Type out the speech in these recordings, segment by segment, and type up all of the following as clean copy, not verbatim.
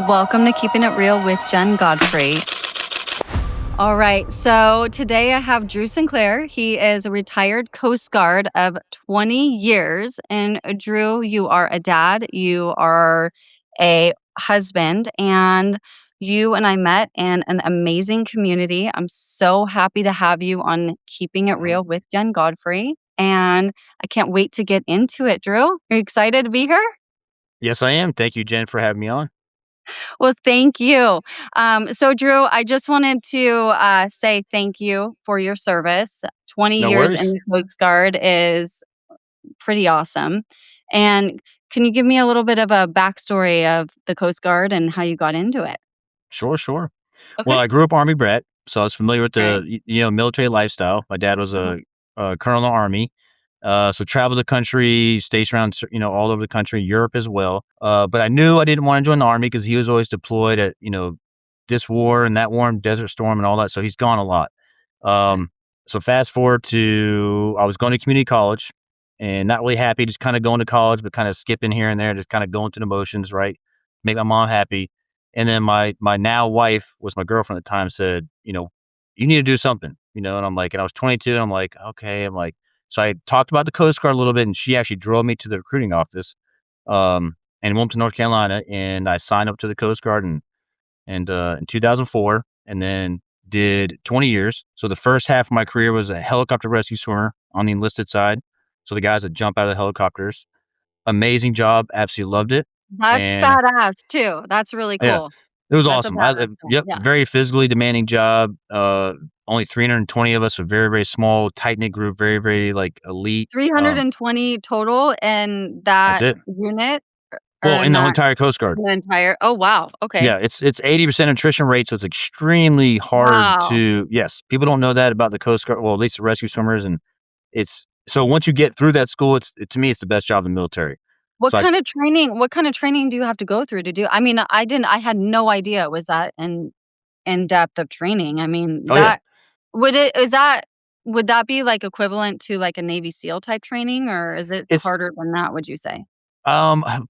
Welcome to Keeping It Real with Jenn Godfrey. All right, so today I have Drew SinClair. He is a retired Coast Guard of 20 years. And Drew, you are a dad, you are a husband, and you and I met in an amazing community. I'm so happy to have you on Keeping It Real with Jenn Godfrey. And I can't wait to get into it, Drew. Are you excited to be here? Yes, I am. Thank you, Jenn, for having me on. Well, thank you. So, Drew, I just wanted to say thank you for your service. 20 No years in worries. the Coast Guard is pretty awesome. And can you give me a little bit of a backstory of the Coast Guard and how you got into it? Sure. Well, Okay. I grew up Army brat, so I was familiar with Okay. the military lifestyle. My dad was Uh-huh. a colonel in the Army, so traveled the country, stationed around, all over the country, Europe as well. But I knew I didn't want to join the Army because he was always deployed at, this war and that war and Desert Storm and all that. So he's gone a lot. Okay. Um, so fast forward to I was going to community college and not really happy, just kind of going to college, but kind of skipping here and there, just kind of going through the motions, right? Make my mom happy. And then my now wife was my girlfriend at the time said, you need to do something, and I'm like, and I was 22 and I'm like, okay. I'm like, so I talked about the Coast Guard a little bit and she actually drove me to the recruiting office, in Wilmington, North Carolina. And I signed up to the Coast Guard in 2004 and then did 20 years. So the first half of my career was a helicopter rescue swimmer on the enlisted side. So the guys that jump out of the helicopters, amazing job. Absolutely loved it. That's And badass too. That's really yeah, cool. it was That's a awesome. badass job. Yep, Yeah. very physically demanding job. Only 320 of us, a very, very small, tight knit group, very, very like elite. 320 total in That's that it. unit or Well, in in the that entire Coast Guard. entire. Oh, wow. Okay. Yeah, it's 80% attrition rate, so it's extremely hard Wow. to. Yes, people don't know that about the Coast Guard. Well, at least the rescue swimmers, and it's so once you get through that school, to me, it's the best job in the military. What So I, kind of training do you have to go through to do I mean, I had no idea it was that in depth of training. I mean, oh yeah, that would that be, like, equivalent to, like, a Navy SEAL type training, or is it it's harder than that, would you say?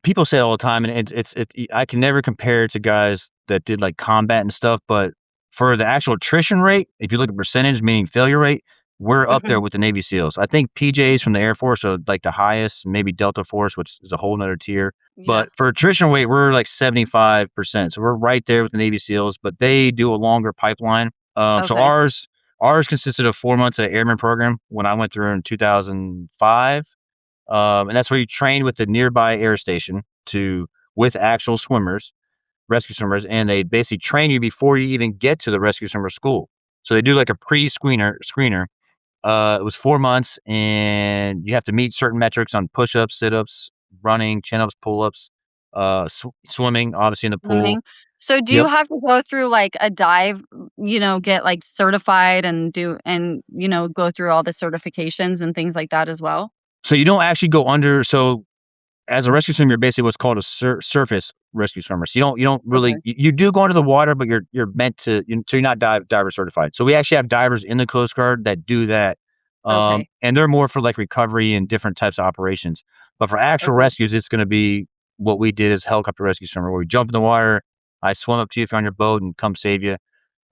people say it all the time, and I can never compare it to guys that did like combat and stuff, but for the actual attrition rate, if you look at percentage, meaning failure rate, we're up there Mhm. with the Navy SEALs. I think PJs from the Air Force are like the highest, maybe Delta Force, which is a whole nother tier. Yeah. But for attrition rate, we're like 75%. So we're right there with the Navy SEAls, but they do a longer pipeline. So Okay. ours consisted of 4 months at airman program when I went through in 2005. And that's where you train with the nearby air station with actual swimmers, rescue swimmers, and they basically train you before you even get to the rescue swimmer school. So they do like a screener. It was 4 months, and you have to meet certain metrics on push-ups, sit-ups, running, chin-ups, pull-ups, swimming, obviously in the pool. Swimming. So do you Yep. have to go through, like, a dive, get, like, certified and, go through all the certifications and things like that as well? So you don't actually go under. So as a rescue swimmer, you're basically what's called a surface rescue swimmer. So you don't really Okay. you do go under the water, but you're meant to. So you're not diver certified. So we actually have divers in the Coast Guard that do that, Okay. and they're more for like recovery and different types of operations. But for actual Okay. rescues, it's going to be what we did as helicopter rescue swimmer, where we jump in the water, I swim up to you if you're on your boat and come save you.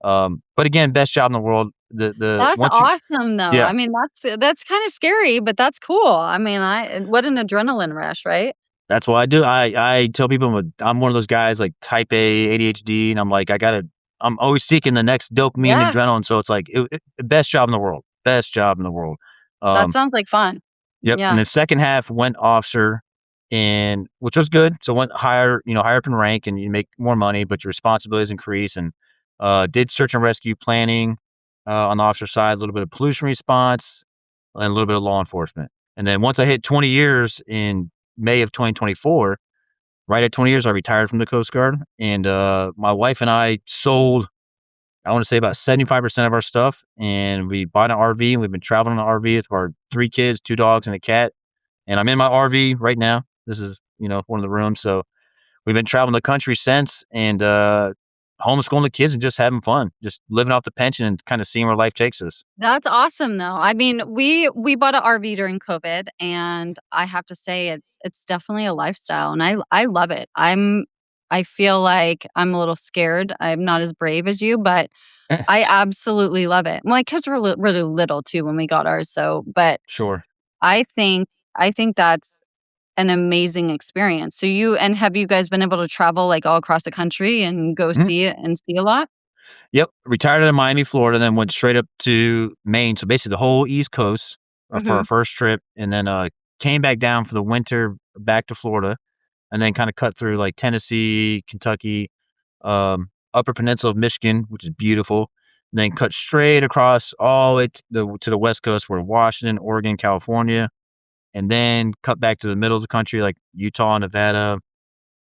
But again, best job in the world. The That's once you awesome, though. yeah. I mean, that's kinda scary, but that's cool. I mean, I what an adrenaline rush, right? That's what I do. I tell people I'm one of those guys like type A ADHD, and I'm like I'm always seeking the next dopamine, Yeah, adrenaline. So it's like best job in the world, best job in the world. that Um, sounds like fun. yep. And Yeah. the second half went officer, and which was good. So went higher, higher up in rank, and you make more money, but your responsibilities increase. And did search and rescue planning on the officer side, a little bit of pollution response, and a little bit of law enforcement. And then once I hit 20 years in May of 2024, right at 20 years, I retired from the Coast Guard. And my wife and I sold, I want to say about 75% of our stuff. And we bought an RV, and we've been traveling in an RV with our 3 kids, 2 dogs, and a cat. And I'm in my RV right now. This is, one of the rooms. So we've been traveling the country since, and homeschooling the kids and just having fun, just living off the pension and kind of seeing where life takes us. That's awesome, though. I mean, we bought a RV during COVID, and I have to say it's definitely a lifestyle, and I love it. I feel like I'm a little scared. I'm not as brave as you, but I absolutely love it. My kids were really little too when we got ours, so but Sure. I think I think that's an amazing experience. So have you guys been able to travel, like, all across the country and go Mhm. see it and see a lot? Yep. Retired out of Miami, Florida, then went straight up to Maine. So basically the whole East Coast for our Mhm. first trip, and then came back down for the winter back to Florida, and then kind of cut through like Tennessee, Kentucky, Upper Peninsula of Michigan, which is beautiful. And then cut straight across all the way to the West Coast, where Washington, Oregon, California, and then cut back to the middle of the country, like Utah, Nevada,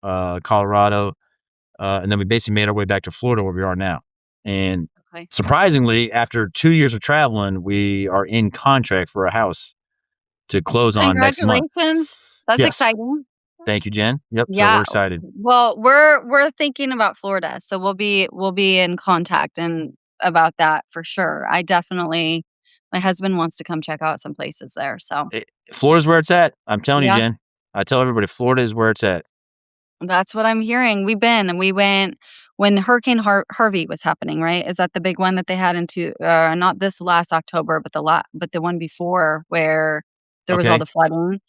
Colorado, and then we basically made our way back to Florida, where we are now. And Okay. surprisingly, after 2 years of traveling, we are in contract for a house to close on next month. Congratulations. That's Yes. exciting. Thank you, Jen. Yep. So we're Yeah. excited. Well, we're thinking about Florida, so we'll be in contact and about that for sure. My husband wants to come check out some places there, so Florida's where it's at. I'm telling you, yeah, Jen. I tell everybody, Florida is where it's at. that's what I'm hearing. We went when Hurricane Harvey was happening, right? Is that the big one that they had into not this last October, but the one before where there was all Okay. the flooding?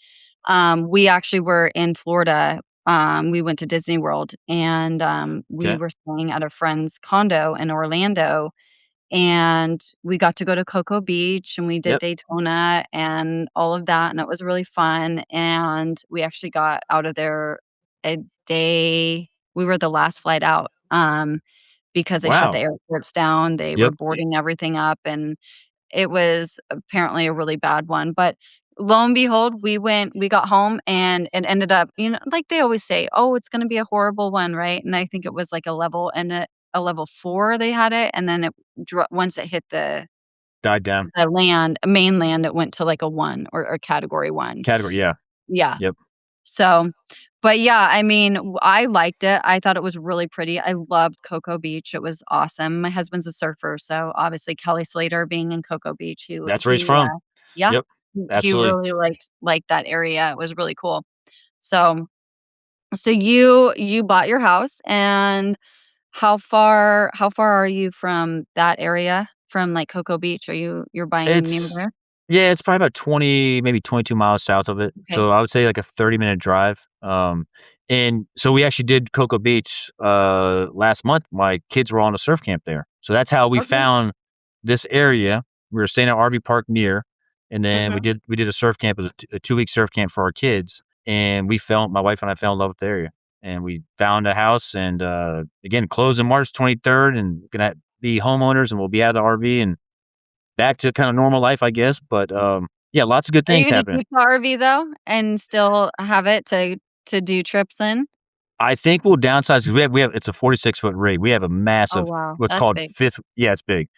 We actually were in Florida. We went to Disney World and, we Okay. were staying at a friend's condo in Orlando, and we got to go to Cocoa Beach, and we did Yep. Daytona and all of that, and it was really fun, and we actually got out of there a day we were the last flight out, because they shut the Wow. airports down, they were Yep. boarding everything up, and it was apparently a really bad one, but lo and behold, we got home and it ended up, like they always say, "Oh, it's gonna be a horrible one," right? And I think it was like a level 4 they had it, and then once it hit Died down. the mainland, it went to like a 1 or category 1. Category. Yeah. Yeah. Yep. So, but yeah, I mean, I liked it. I thought it was really pretty. I loved Cocoa Beach. It was awesome. My husband's a surfer, so obviously Kelly Slater being in Cocoa Beach, That's where he's from. yeah, Yep. he Absolutely. really liked that area. It was really cool. So, you bought your house, and how far are you from that area? From like Cocoa Beach? You're buying near It's there? Yeah, it's probably about 20, maybe 22 miles south of it. Okay. So I would say like a 30-minute drive. And so we actually did Cocoa Beach last month. My kids were on a surf camp there. So that's how we Okay. found this area. We were staying at RV park near, and then we Mhm. did a surf camp. It was a 2-week surf camp for our kids, and my wife and I fell in love with the area, and we found a house. And again, closed in March 23rd, and gonna be homeowners, and we'll be out of the RV and back to kind of normal life, I guess. But yeah, lots of good Are you things gonna happening. keep the RV though and still have it to do trips in? I think we'll downsize because we have it's a 46-foot rig. We have a Oh, massive wow. what's That's called big. fifth. Yeah, it's big.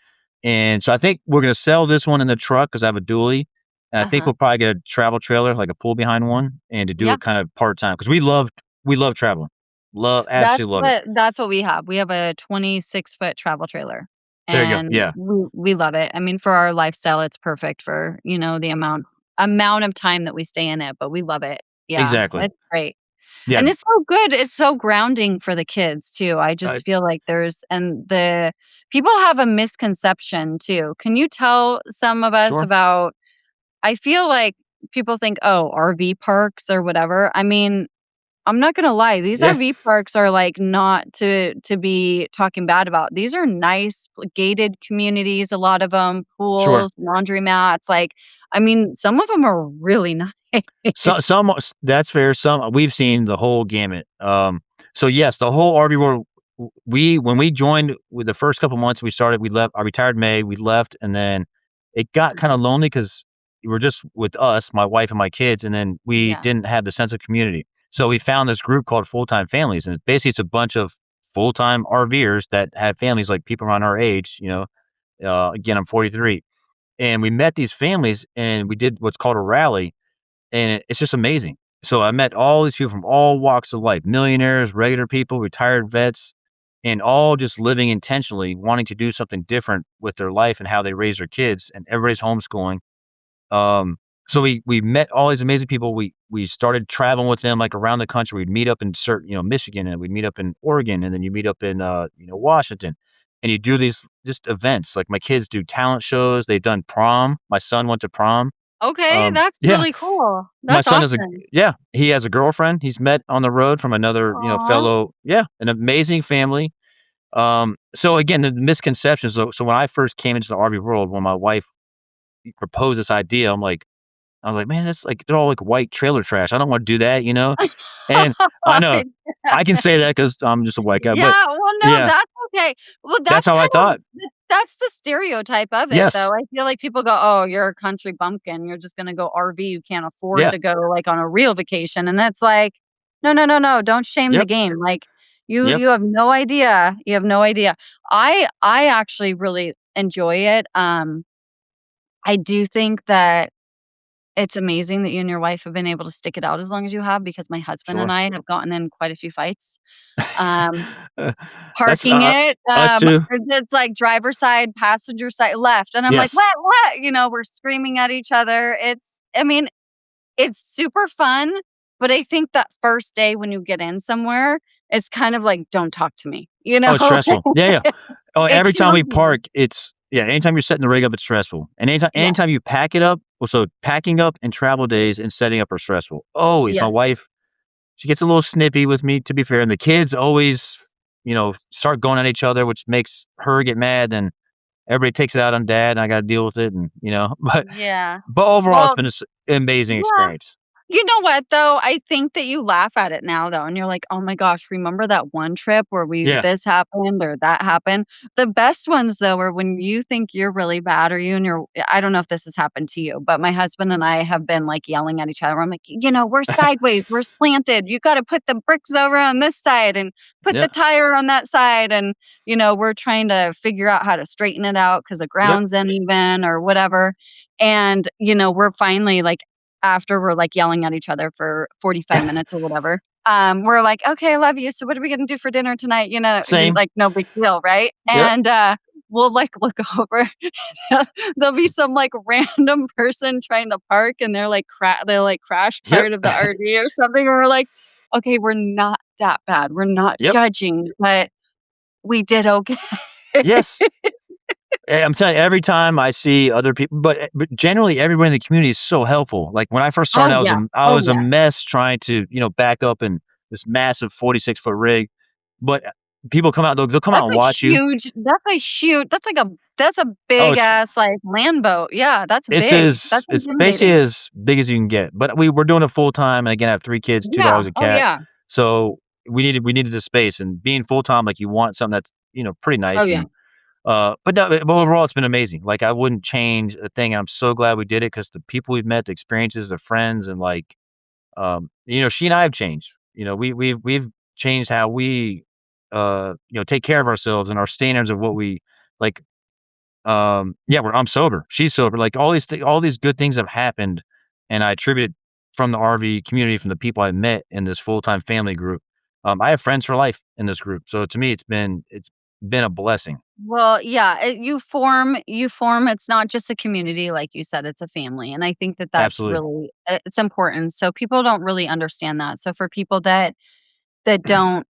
And so I think we're gonna sell this one in the truck because I have a dually, and I think Uh-huh. we'll probably get a travel trailer, like a pull behind one, and to do Yeah. it kind of part time because we love traveling, That's absolutely love it. what that's what we have. We have a 26-foot travel trailer, There you go. and Yeah, we love it. I mean, for our lifestyle, it's perfect for, the amount of time that we stay in it, but we love it. Yeah, exactly. it's great. Yeah, And it's so good. It's so grounding for the kids too. I I, just feel like the people have a misconception too. Can you tell some of us sure. about I feel like people think, "Oh, RV parks or whatever." I mean, I'm not gonna lie, these Yeah, RV parks are, like, not to be talking bad about. These are nice, gated communities, a lot of them, sure. pools, laundromats, like, I mean, some of them are really So nice. some that's fair. Some we've seen the whole gamut. So yes, the whole RV world. We when we joined with the first couple months we started, we left. I retired in May. We left, and then it got kind of lonely because we were just with us, my wife and my kids, and then we Yeah, didn't have the sense of community. So we found this group called Full Time Families, and basically it's a bunch of full time RVers that have families like people around our age. Again, I'm 43, and we met these families, and we did what's called a rally, and it's just amazing. So I met all these people from all walks of life, millionaires, regular people, retired vets, and all just living intentionally, wanting to do something different with their life and how they raise their kids. And everybody's homeschooling. Um, So we met all these amazing people. We started traveling with them like around the country. We'd meet up in certain, Michigan, and we'd meet up in Oregon, and then you meet up in Washington. And you do these just events. Like my kids do talent shows. They've done prom. My son went to prom. Okay, that's Yeah. really cool. My That's son has awesome. he has a girlfriend he's met on the road from another, Aw. fellow, an amazing family. So again, the misconceptions. So when I first came into the RV world, when my wife proposed this idea, I was like, man, that's like, they're all like white trailer trash. I don't want to do that, And I know I can say that because I'm just a white guy, but Yeah, well, no, yeah, that's okay. Well, that's that's how I kind of thought. that's the stereotype of it, though. Yes. I feel like people go, "Oh, you're a country bumpkin. You're just gonna go RV. You can't afford Yeah. to go, like, on a real vacation." And it's like, "No, no, no, no, don't shame the Yep. game." Like, you Yep. you have no idea. You have no idea. I actually really enjoy it. I do think that it's amazing that you and your wife have been able to stick it out as long as you have because my husband and Sure. I have gotten in quite a few fights. Um That's Parking it, us too. it's like driver's side, passenger side left, and I'm like, Yes. What?" We're screaming at each other. I mean, it's super fun, but I think that first day when you get in somewhere, it's kind of like, "Don't talk to me," you Oh, know? it's stressful. Yeah, yeah. Oh, It every time kills we me. park, anytime you're setting the rig up, it's stressful. And Yeah, anytime you pack it up, so packing up and travel days and setting up are stressful. Always. My yes. wife, she gets a little snippy with me, to be fair, and the kids always, start going at each other, which makes her get mad, and everybody takes it out on dad, and I gotta deal with it, and, Yeah. but overall, it's Well, been amazing yeah. experience. You know what, though? I think that you laugh at it now, though, and you're like, "Oh my gosh, remember that one trip where we Yeah. this happened or that happened?" The best ones, though, are when you think you're really bad or you and your I don't know if this has happened to you, but my husband and I have been, like, yelling at each other. I'm like, We're sideways, we're slanted. You gotta put the bricks over on this side and put Yeah. the tire on that side." And, we're trying to figure out how to straighten it out because the Yep. ground's uneven or whatever. And, we're finally, like, after we're, like, yelling at each other for 45 minutes or whatever, we're like, "Okay, I love you. So what are we gonna do for dinner tonight?" Same. Like, no big deal, right? Yep. And, we'll, like, look over. There'll be some, like, random person trying to park, and they, like, crash Yep. part of the RV or something, and we're like, "Okay, we're not that bad. We're not Yep. judging, but we did okay." Yes. I'm telling you, every time I see other people, but generally everyone in the community is so helpful. Like when I first started, Oh, yeah. I Oh, was a yeah. mess trying to, back up in this massive 46-foot rig. But people come out, they'll come out and watch you. That's a Oh, big ass, like, land boat. Yeah, that's big. That's it's basically intimidating. as big as you can get. But we're doing it full time, and again, I have 3 kids, 2 Yeah. dogs, a Oh, cat. yeah. So we needed the space, and being full time, like you want something that's pretty Oh, nice. yeah. And but no, but overall, it's been amazing. Like, I wouldn't change a thing, and I'm so glad we did it because the people we've met, the experiences, the friends, and, like, she and I have changed. We've changed how we, take care of ourselves and our standards of what we like. Yeah, I'm sober. She's sober. Like, all these good things have happened, and I attribute it from the RV community, from the people I met in this full-time family group. I have friends for life in this group, so to me, it's been a blessing. Well, yeah, you form it's not just a community, like you said, it's a family, and I think that that's Absolutely. really it's important. So people don't really understand that. So for people that don't,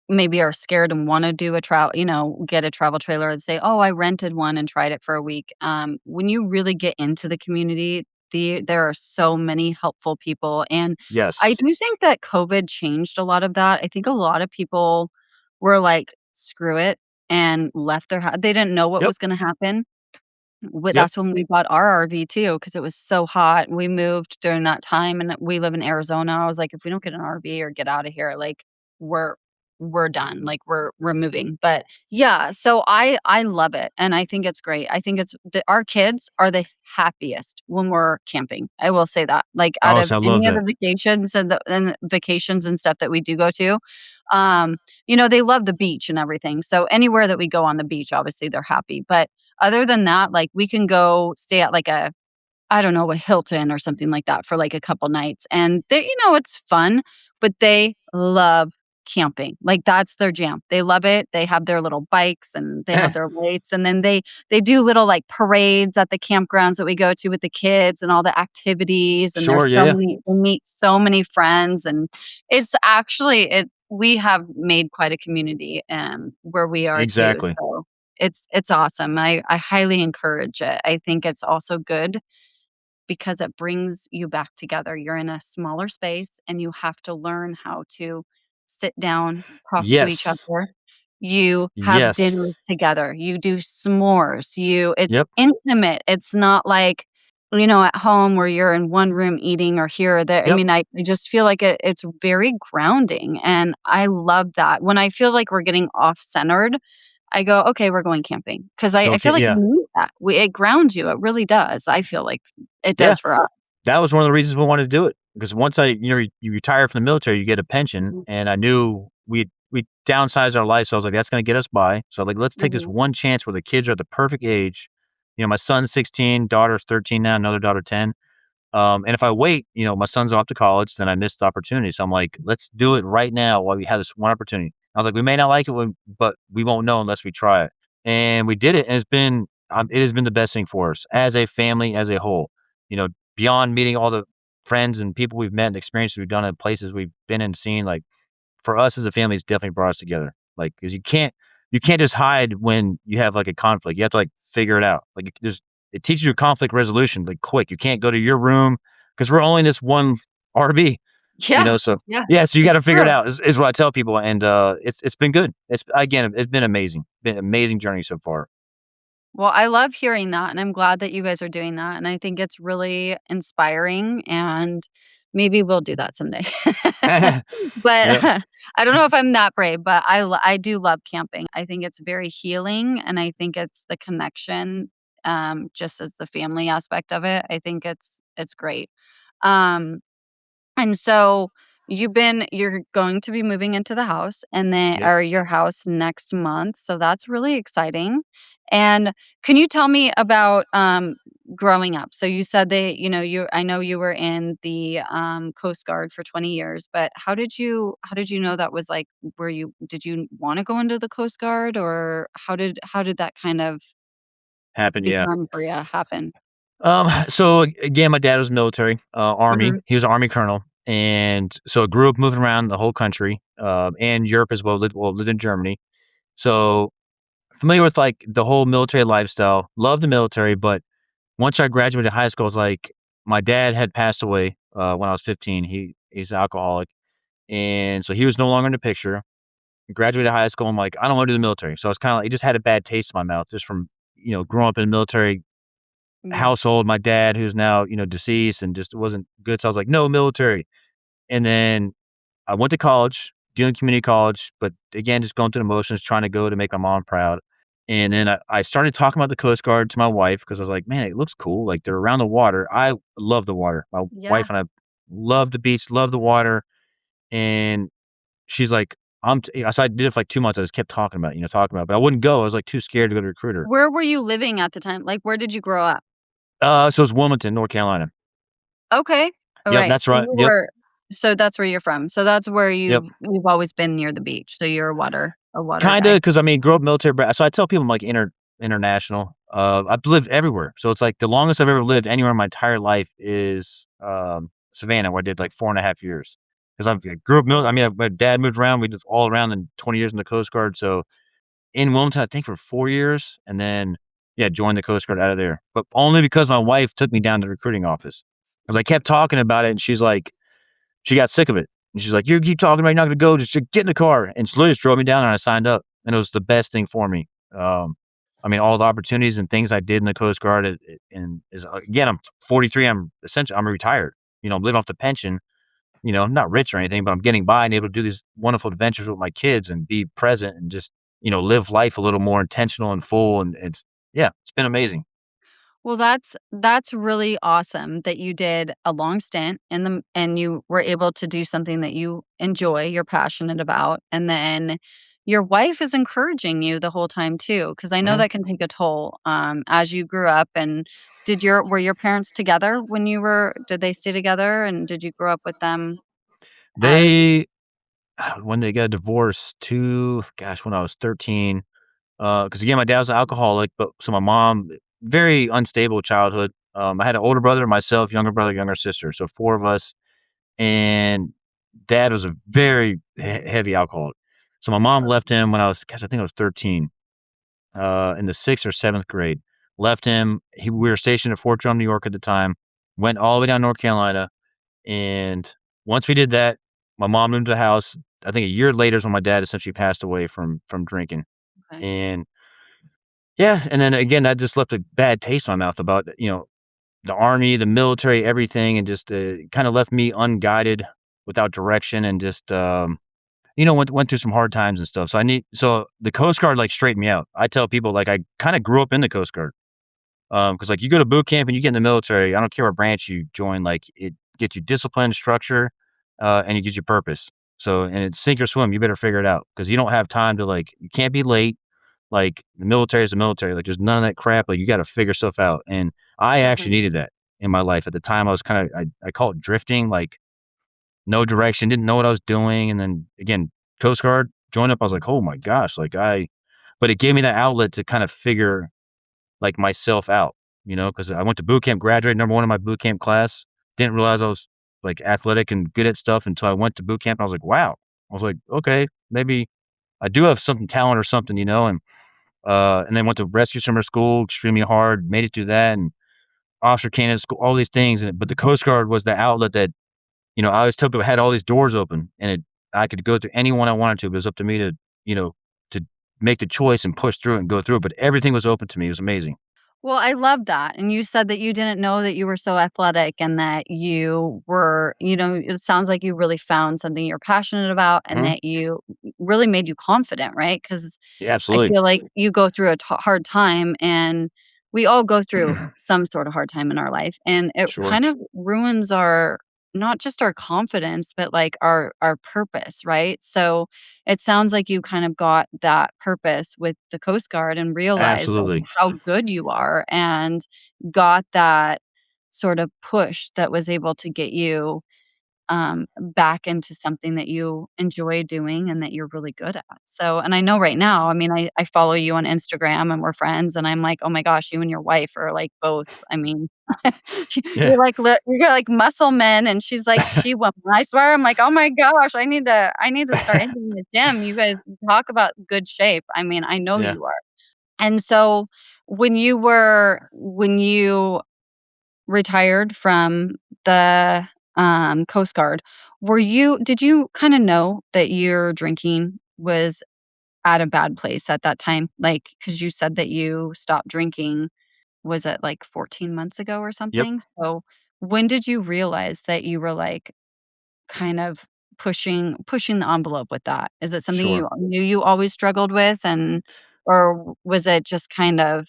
maybe are scared and wanna do a travel get a travel trailer and say, "Oh, I rented one and tried it for a week." When you really get into the community, there are so many helpful people, and I Yes. do think that COVID changed a lot of that. I think a lot of people were like, "Screw it," and left they didn't know what Yep. was gonna happen. Yep. That's when we bought our RV too, because it was so hot. We moved during that time, and we live in Arizona. I was like, "If we don't get an RV or get out of here, like, we're we're done. Like, we're moving." But, yeah, so I love it, and I think it's great. I think it's our kids are the happiest when we're camping. I will say that. Like, out Oh, of so I love any of that. the vacations and stuff that we do go to, um, they love the beach and everything. So anywhere that we go on the beach, obviously, they're happy. But other than that, like, we can go stay at, like, I don't know, a Hilton or something like that for, like, a couple nights, and it's fun, but they love camping. Like, that's their jam. They love it. They have their little bikes and they have their lights, and then they do little, like, parades at the campgrounds that we go to with the kids and all the activities, and Sure, there's yeah, so yeah, many we meet so many friends, and it's actually it we have made quite a community, where we are too, exactly. so it's awesome. I highly encourage it. I think it's also good because it brings you back together. You're in a smaller space and you have to learn how to sit down, talk to each Yes, other. You have yes, dinner together, you do s'mores, it's yep, intimate. It's not like, at home where you're in one room eating or here or there. I yep. mean, I just feel like it's very grounding, and I love that. When I feel like we're getting off-centered, I go, "Okay, we're going camping," 'cause I Okay, feel like yeah, we need that. It grounds you, it really does. I feel like it yeah. does for us. That was one of the reasons we wanted to do it, because once you retire from the military, you get a pension, Mhm, and I knew we downsized our life, so I was like, "That's gonna get us by." So, like, let's take this mhm. one chance where the kids are at the perfect age. My son's 16, daughter's 13 now, another daughter 10. And if I wait, my son's off to college, then I missed the opportunity. So I'm like, let's do it right now while we have this one opportunity. I was like, we may not like it, but we won't know unless we try it. And we did it, and it has been the best thing for us as a family, as a whole. You know, beyond meeting all the friends and people we've met and experiences we've done in places we've been and seen, like for us as a family, it's definitely brought us together. Like, because you can't just hide when you have like a conflict. You have to like figure it out. Like, it teaches you conflict resolution like quick. You can't go to your room because we're only in this one RV. Yeah, So yeah, yeah, so you got it's to figure it true. out is what I tell people, and it's been good. It's been amazing, been an amazing journey so far. Well, I love hearing that, and I'm glad that you guys are doing that, and I think it's really inspiring, and maybe we'll do that someday. But Yep. I don't know if I'm that brave, but I do love camping. I think it's very healing, and I think it's the connection, just as the family aspect of it. I think it's great. Um And so you're going to be moving into the house and then Yep. or your house next month, so that's really exciting. And can you tell me about, growing up? So you said that, I know you were in the, Coast Guard for 20 years, but how did you know that was, like, where you did you wanna go into the Coast Guard, or how did that kind of Happened. Yeah. become for you happen? So again, my dad was military, Army. Mhm. He was an Army colonel, and so I grew up moving around the whole country, and Europe as well. Lived in Germany, so familiar with like the whole military lifestyle. Loved the military, but once I graduated high school, I was like, my dad had passed away when I was 15. He's an alcoholic, and so he was no longer in the picture. Graduated high school, I'm like, I don't want to do the military. So I was kind of like, it just had a bad taste in my mouth just from growing up in a military Yeah. household. My dad, who's now deceased, and just wasn't good. So I was like, no military. And then I went to college, doing community college, but again, just going through the motions, trying to go to make my mom proud. And then I started talking about the Coast Guard to my wife because I was like, man, it looks cool. Like they're around the water. I love the water. My Yeah. wife and I love the beach, love the water. And she's like, so I did it for like 2 months. I just kept talking about it, but I wouldn't go. I was like too scared to go to recruiter. Where were you living at the time? Like, where did you grow up? So it's Wilmington, North Carolina. Okay. Yep, Alright. that's right. Yep, So that's where you're from. So that's where yep. you've always been near the beach. So you're a water Kinda, guy. because I mean, grew up military brat, so I tell people I'm, like, international. I've lived everywhere, so it's, like, the longest I've ever lived anywhere in my entire life is, Savannah, where I did, like, 4.5 years. 'Cause I grew up mil I mean, my dad moved around, we lived all around, and 20 years in the Coast Guard, so in Wilmington, I think for 4 years, and then, yeah, joined the Coast Guard out of there, but only because my wife took me down to the recruiting office, because I kept talking about it, and she's like she got sick of it, and she's like, "You keep talking about you're not gonna go, just get in the car," and she literally just drove me down, and I signed up, and it was the best thing for me. I mean, all the opportunities and things I did in the Coast Guard, and again, I'm 43, I'm retired. I'm living off the pension. I'm not rich or anything, but I'm getting by and able to do these wonderful adventures with my kids and be present and just live life a little more intentional and full. And it's been amazing. Well, that's really awesome that you did a long stint and you were able to do something that you enjoy, you're passionate about, and then your wife is encouraging you the whole time too, because I know Mhm. that can take a toll, as you grew up. And were your parents together did they stay together, and did you grow up with them as They when they got a divorce when I was 13. Because again, my dad was an alcoholic, but so my mom, very unstable childhood. I had an older brother, myself, younger brother, younger sister, so 4 of us, and dad was a very heavy alcoholic. So my mom left him when I think I was 13, in the 6th or 7th grade. Left him. We were stationed at Fort Drum, New York at the time. Went all the way down North Carolina, and once we did that, my mom moved to the house. I think a year later is when my dad essentially passed away from drinking, Okay. and yeah, and then again, that just left a bad taste in my mouth about, the army, the military, everything, and just, kinda left me unguided, without direction, and just, went through some hard times and stuff. So the Coast Guard, like, straightened me out. I tell people, like, I kinda grew up in the Coast Guard, because like, you go to boot camp and you get in the military, I don't care what branch you join, like, it gets you discipline, structure, and it gives you purpose. So and it's sink or swim, you better figure it out because you don't have time to, like, you can't be late. Like, the military is the military, like, there's none of that crap, like, you gotta figure stuff out, and I actually Mhm. needed that in my life. At the time, I was kinda I call it drifting, like, no direction, didn't know what I was doing, and then, again, Coast Guard, joined up, I was like, "Oh my gosh," like, but it gave me that outlet to kind of figure, like, myself out, because I went to boot camp, graduated number 1 in my boot camp class, didn't realize I was, like, athletic and good at stuff until I went to boot camp, and I was like, "Wow." I was like, "Okay, maybe I do have something talent or something," and then went to rescue swimmer school, extremely hard, made it through that, and officer candidate school, all these things, but the Coast Guard was the outlet that, I always tell people had all these doors open, and I could go to anyone I wanted to, but it was up to me to, to make the choice and push through it and go through it, but everything was open to me, it was amazing. Well, I love that, and you said that you didn't know that you were so athletic and that you were it sounds like you really found something you're passionate about and Mhm. that you really made you confident, right? Because Yeah, I absolutely. feel like you go through a hard time, and we all go through some sort of hard time in our life, and it Sure. kind of ruins our not just our confidence, but like our purpose, right? So it sounds like you kind of got that purpose with the Coast Guard and realized like Absolutely. how good you are and got that sort of push that was able to get you back into something that you enjoy doing and that you're really good at. So, and I know right now, I mean, I follow you on Instagram and we're friends, and I'm like, oh my gosh, you and your wife are like both. I mean, Yeah. you're like muscle men, and she's like she woman. I swear, I'm like, oh my gosh, I need to start hitting the gym. You guys talk about good shape. I mean, I know Yeah. you are. And so, when you retired from the, Coast Guard, did you kinda know that your drinking was at a bad place at that time? Like, because you said that you stopped drinking, was it, like, 14 months ago or Yep. something? So, when did you realize that you were, like, kind of pushing the envelope with that? Is it something Sure. you knew you always struggled with, or was it just kind of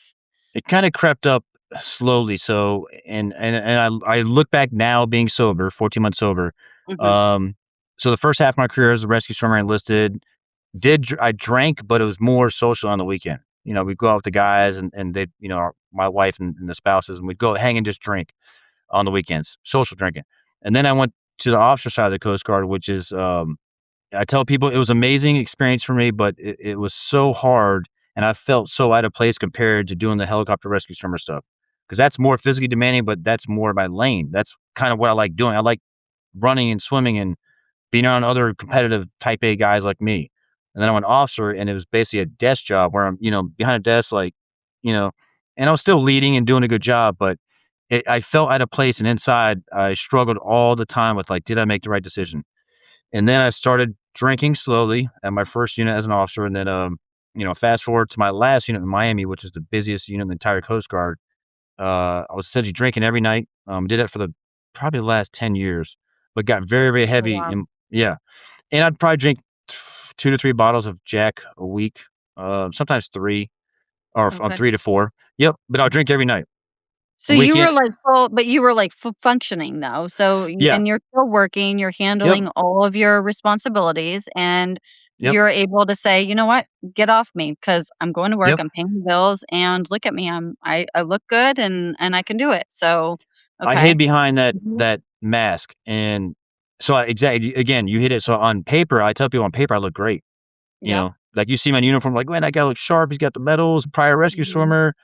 It kinda crept up slowly, so I look back now being sober, 14 months sober, Mhm, um, so the first half of my career as a rescue swimmer enlisted, I drank, but it was more social on the weekend. We'd go out with the guys and they my wife and the spouses, and we'd go hang and just drink on the weekends, social drinking. And then I went to the officer side of the Coast Guard, which is, I tell people it was amazing experience for me, but it was so hard, and I felt so out of place compared to doing the helicopter rescue swimmer stuff. Because that's more physically demanding, but that's more my lane. That's kind of what I like doing. I like running and swimming and being around other competitive type A guys like me. And then I went officer, and it was basically a desk job where I'm, behind a desk, like, you know, and I was still leading and doing a good job, but I felt out of place. And inside, I struggled all the time with, like, did I make the right decision? And then I started drinking slowly at my first unit as an officer. And then, fast forward to my last unit in Miami, which is the busiest unit in the entire Coast Guard. I was essentially drinking every night. Did that for probably the last 10 years, but got very, very oh, heavy. wow. Yeah. And I'd probably drink 2 to 3 bottles of Jack a week, sometimes three or Okay. 3 to 4. Yep. But I'll drink every night. So you were, Weekend. like, full but you were, like, functioning though, so you Yeah. and you're still working, you're Yep. handling all of your responsibilities, and Yep. you're able to say, "You know what? Get off me because 'cause I'm going to work, Yep. I'm paying the bills, and look at me, I look good and I can do it." So, I okay. hid behind that Mhm. that mask, and So exactly, again, you hit it. So on paper, I tell people on paper, I look great. Yep. Like you see my uniform, like, man, that guy looks sharp. He's got the medals, prior rescue Mhm. swimmer.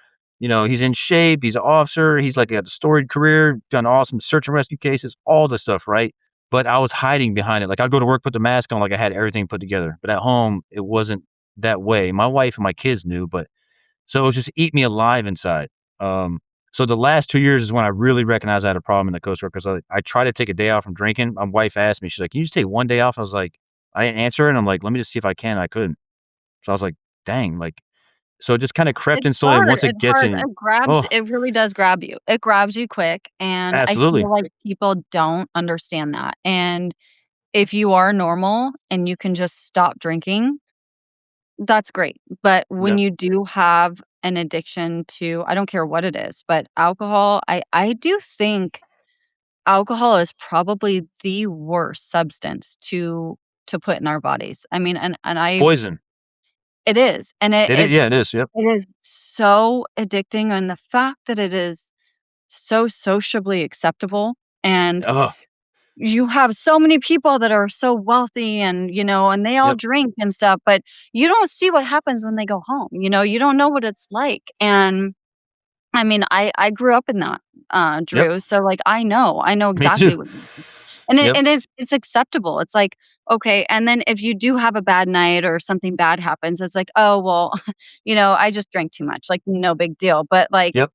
He's in shape. He's an officer. He's like got a storied career, done awesome search and rescue cases, all the stuff, right? But I was hiding behind it. Like I'd go to work, put the mask on, like I had everything put together. But at home, it wasn't that way. My wife and my kids knew, but so it was just eat me alive inside. Um, so the last 2 years is when I really recognized I had a problem in the Coast Guard because I tried to take a day off from drinking. My wife asked me, she's like, "Can you just take one day off?" I was like, I didn't answer her, and I'm like, "Let me just see if I can." I couldn't. So I was like, "Dang!" Like, so it just kind of crept It's in slowly. And hard, once it it's gets hard. in, It oh, really does grab you. It grabs you quick, and I absolutely, feel like people don't understand that, and if you are normal and you can just stop drinking, that's great, but when yep, you do have an addiction to I don't care what it is, but alcohol, I do think alcohol is probably the worst substance to put in our bodies. I mean, and it's I poison. it is, and Yeah, it is. Yep. it is so addicting, and the fact that it is so sociably acceptable, and Oh, you have so many people that are so wealthy and, and they all yep, drink and stuff, but you don't see what happens when they go home, you don't know what it's like, and, I mean, I grew up in that, yep. Drew, so, like, I know Me too. exactly what you mean, and Yep, it's acceptable, it's like, okay, and then if you do have a bad night or something bad happens, it's like, "Oh, well, I just drank too much," like, no big deal, but, like, yep,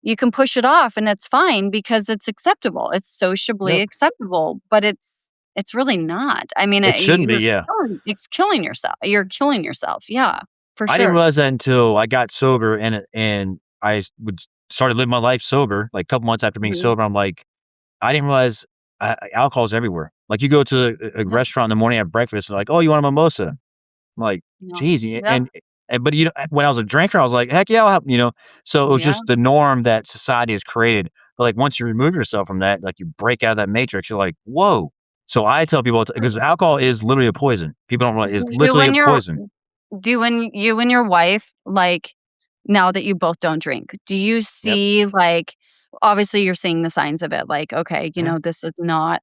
you can push it off and it's fine because it's acceptable. It's sociably yep. acceptable, but it's really not. I mean, It shouldn't be. Yeah. it's killing yourself. You're killing yourself. Yeah, for I didn't sure. realize that until I got sober and I would started living my life sober. Like a couple months after being Mhm. sober, I'm like, I didn't realize alcohol is everywhere. Like you go to a Yep. restaurant in the morning, have breakfast, and like, oh, you want a mimosa? I'm like, Yeah. geez, Yeah. but when I was a drinker, I was like, heck yeah, I'll have. So it was Yeah. just the norm that society has created. But like once you remove yourself from that, like you break out of that matrix, you're like, whoa. So I tell people because alcohol is literally a poison. People don't realize it's You literally a and your poison. Do you and your wife, like, now that you both don't drink, do you Yep. see, like obviously, you're seeing the signs of it, like, okay, Mhm. this is not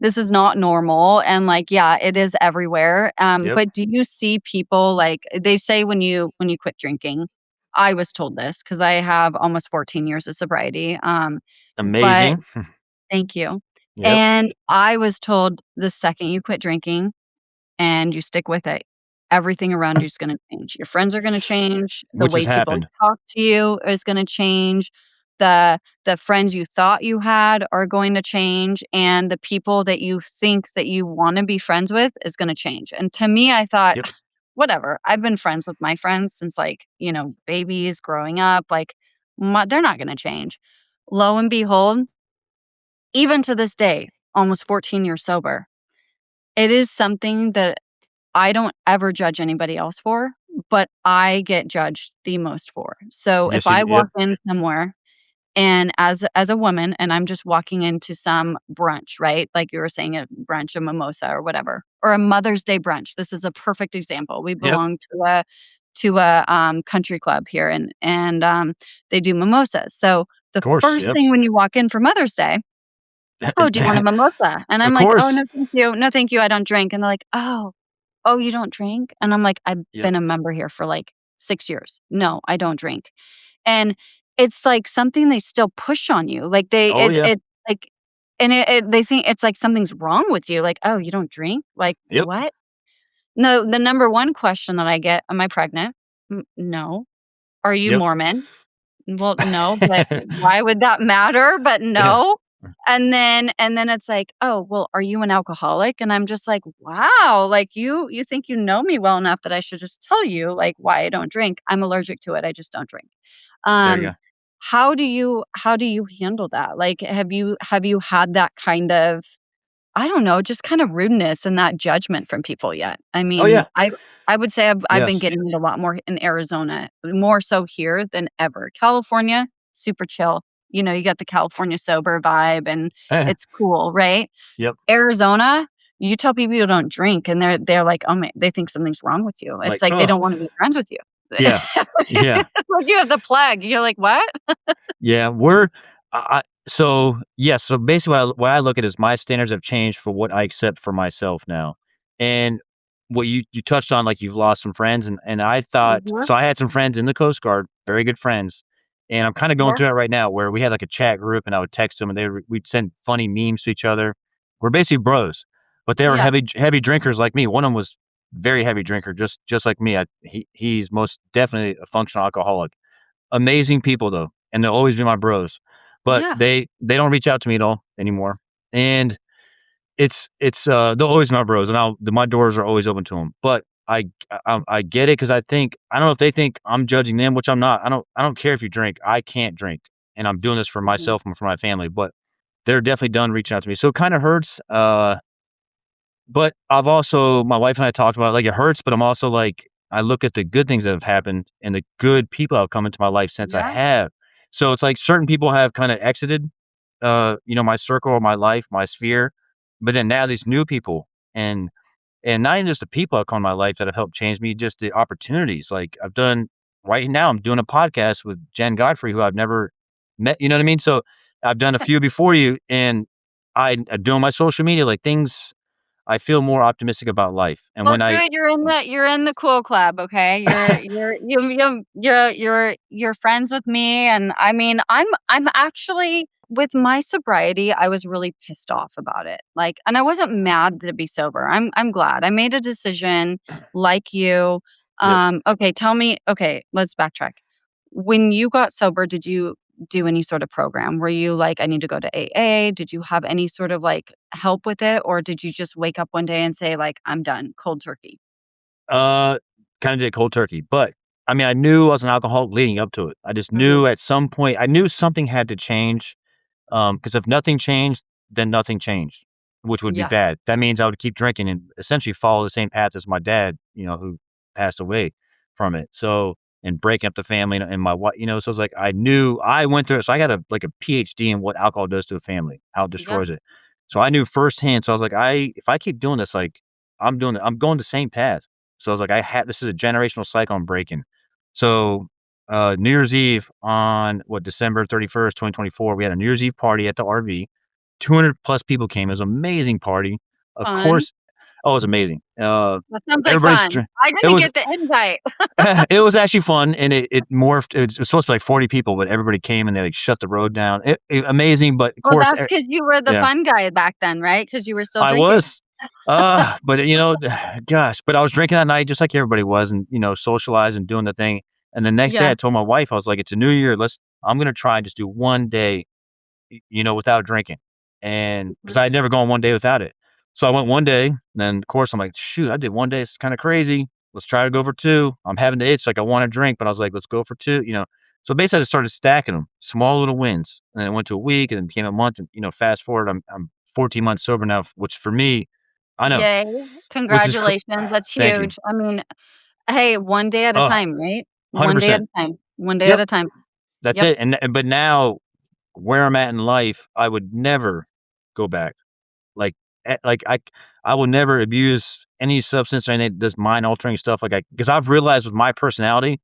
this is not normal, and, like, yeah, it is everywhere, Yep. but do you see people, like they say when you quit drinking I was told this because I have almost 14 years of sobriety, but Amazing. thank you, Yep. and I was told the second you quit drinking and you stick with it, everything around you is gonna change. Your friends are gonna change, the Which has way people happened. talk to you is gonna change, the friends you thought you had are going to change, and the people that you think that you wanna be friends with is gonna change, and to me, I thought, Yep. "Whatever, I've been friends with my friends since, like, babies, growing up, like, they're not gonna change." Lo and behold, even to this day, almost 14 years sober, it is something that I don't ever judge anybody else for, but I get judged the most for. So if Yes, you I d yep. walk in somewhere and as a woman and I'm just walking into some brunch, right? Like you were saying a brunch, a mimosa or whatever, or a Mother's Day brunch. This is a perfect example. We Yep. belong to a country club here and they do mimosas. So the Of course, first yep. thing when you walk in for Mother's Day, "Oh, do you want a mimosa?" And Of I'm like, "Oh, course. no, thank you. No, thank you. I don't drink." And they're like, "Oh, you don't drink?" And I'm like, "I've Yep. been a member here for, like, 6 years. No, I don't drink." And it's, like, something they still push on you, like, Oh, yeah. like and they think it's like something's wrong with you, like, "Oh, you don't drink? Like, Yep. what?" No, the number 1 question that I get, "Am I pregnant?" No." "Are you Yep. Mormon?" Well, no, but why would that matter? But Yeah. no. And then it's like, "Oh, well, are you an alcoholic?" And I'm just like, "Wow, like, you think you know me well enough that I should just tell you, like, why I don't drink. I'm allergic to it, I just don't drink." There you Um, go. how do you handle that? Like, have you had that kind of I don't know, just kind of rudeness and that judgment from people yet. I Oh, mean, yeah. I would say I've been Yes. getting it a lot more in Arizona, more so here than ever. California, super chill. You got the California sober vibe and Eh. it's cool, right? Yep. Arizona, you tell people you don't drink and they're like, "Oh my," they think something's wrong with you. It's Like, like they oh, don't wanna be friends with you. yeah. Yeah. It's like you have the plague. You're like, "What?" Yeah. So yes, so basically what I look at is my standards have changed for what I accept for myself now. And what you touched on, like you've lost some friends, and I thought Mhm. so I had some friends in the Coast Guard, very good friends, and I'm kind of going Yeah. through that right now where we had like a chat group and I would text them and we'd send funny memes to each other. We're basically bros, but they were Yeah. heavy drinkers like me. One of them was very heavy drinker, just like me. He's most definitely a functional alcoholic. Amazing people though, and they'll always be my bros. But Yeah. they don't reach out to me at all anymore. And they'll always be my bros, and my doors are always open to them. But I get it because I don't know if they think I'm judging them, which I'm not. I don't care if you drink. I can't drink, and I'm doing this for Mhm. myself and for my family. But they're definitely done reaching out to me, so it kind of hurts. But I've also my wife and I talked about it, like, it hurts, but I'm also like, I look at the good things that have happened and the good people that have come into my life since I Yeah. have. So it's like certain people have kinda exited, my circle, my life, my sphere, but then now these new people and not even just the people that come in my life that have helped change me, just the opportunities. Like right now, I'm doing a podcast with Jenn Godfrey, who I've never met. You know what I mean? So I've done a few before you, and I doing my social media, like things. I feel more optimistic about life, and Well, when I good, you're in the cool club, okay? You're friends with me, and I mean, I'm actually with my sobriety, I was really pissed off about it. Like, and I wasn't mad to be sober. I'm glad. I made a decision like you. yep. Okay, tell me, okay, let's backtrack. When you got sober, did you do any sort of program? Were you like, I need to go to AA? Did you have any sort of like help with it? Or did you just wake up one day and say, like, I'm done, cold turkey? Uh, Kinda did cold turkey, but, I mean, I knew I was an alcoholic leading up to it. I just Mhm. knew at some point I knew something had to change, because if nothing changed, then nothing changed, which would be Yeah. bad. That means I would keep drinking and essentially follow the same path as my dad, who passed away from it. So and breaking up the family and my wife, so it's like I knew I went through it. So I got a PhD in what alcohol does to a family, how it Yeah. destroys it. So I knew firsthand. So I was like, if I keep doing this, like I'm going the same path. So I was like, this is a generational cycle I'm breaking. So New Year's Eve on December 31st, 2024, we had a New Year's Eve party at the RV. 200 plus people came. It was an amazing party. Of Fun. course, oh, it was amazing. That sounds like Everybody's fun. dr- I it didn't was get the invite. it was actually fun, and it morphed. It was supposed to be like 40 people, but everybody came and they like shut the road down. Amazing, but of Well, course, that's because you were the yeah, fun guy back then, right? Because you were still I drinking. was. But gosh, but I was drinking that night just like everybody was, and socializing, doing the thing. And the next day, Yeah. I told my wife, I was like, "It's a new year. I'm gonna try and just do one day without drinking." And because Mhm. I had never gone one day without it. So I went one day, and then of course I'm like, shoot, I did one day. It's kind of crazy. Let's try to go for two. I'm having the itch, like I want to drink, but I was like, let's go for two. So basically I just started stacking them, small little wins. And then it went to a week and then became a month. And fast forward, I'm 14 months sober now, which for me, I know, Yay. which is Congratulations. That's thank you. huge. I mean, hey, one day at a Oh, time, right? One day at 100%. a time. One day at Yep. a time. That's Yep. it. But now where I'm at in life, I would never go back. Like, like I will never abuse any substance or anything that does mind altering stuff. Because I've realized with my personality,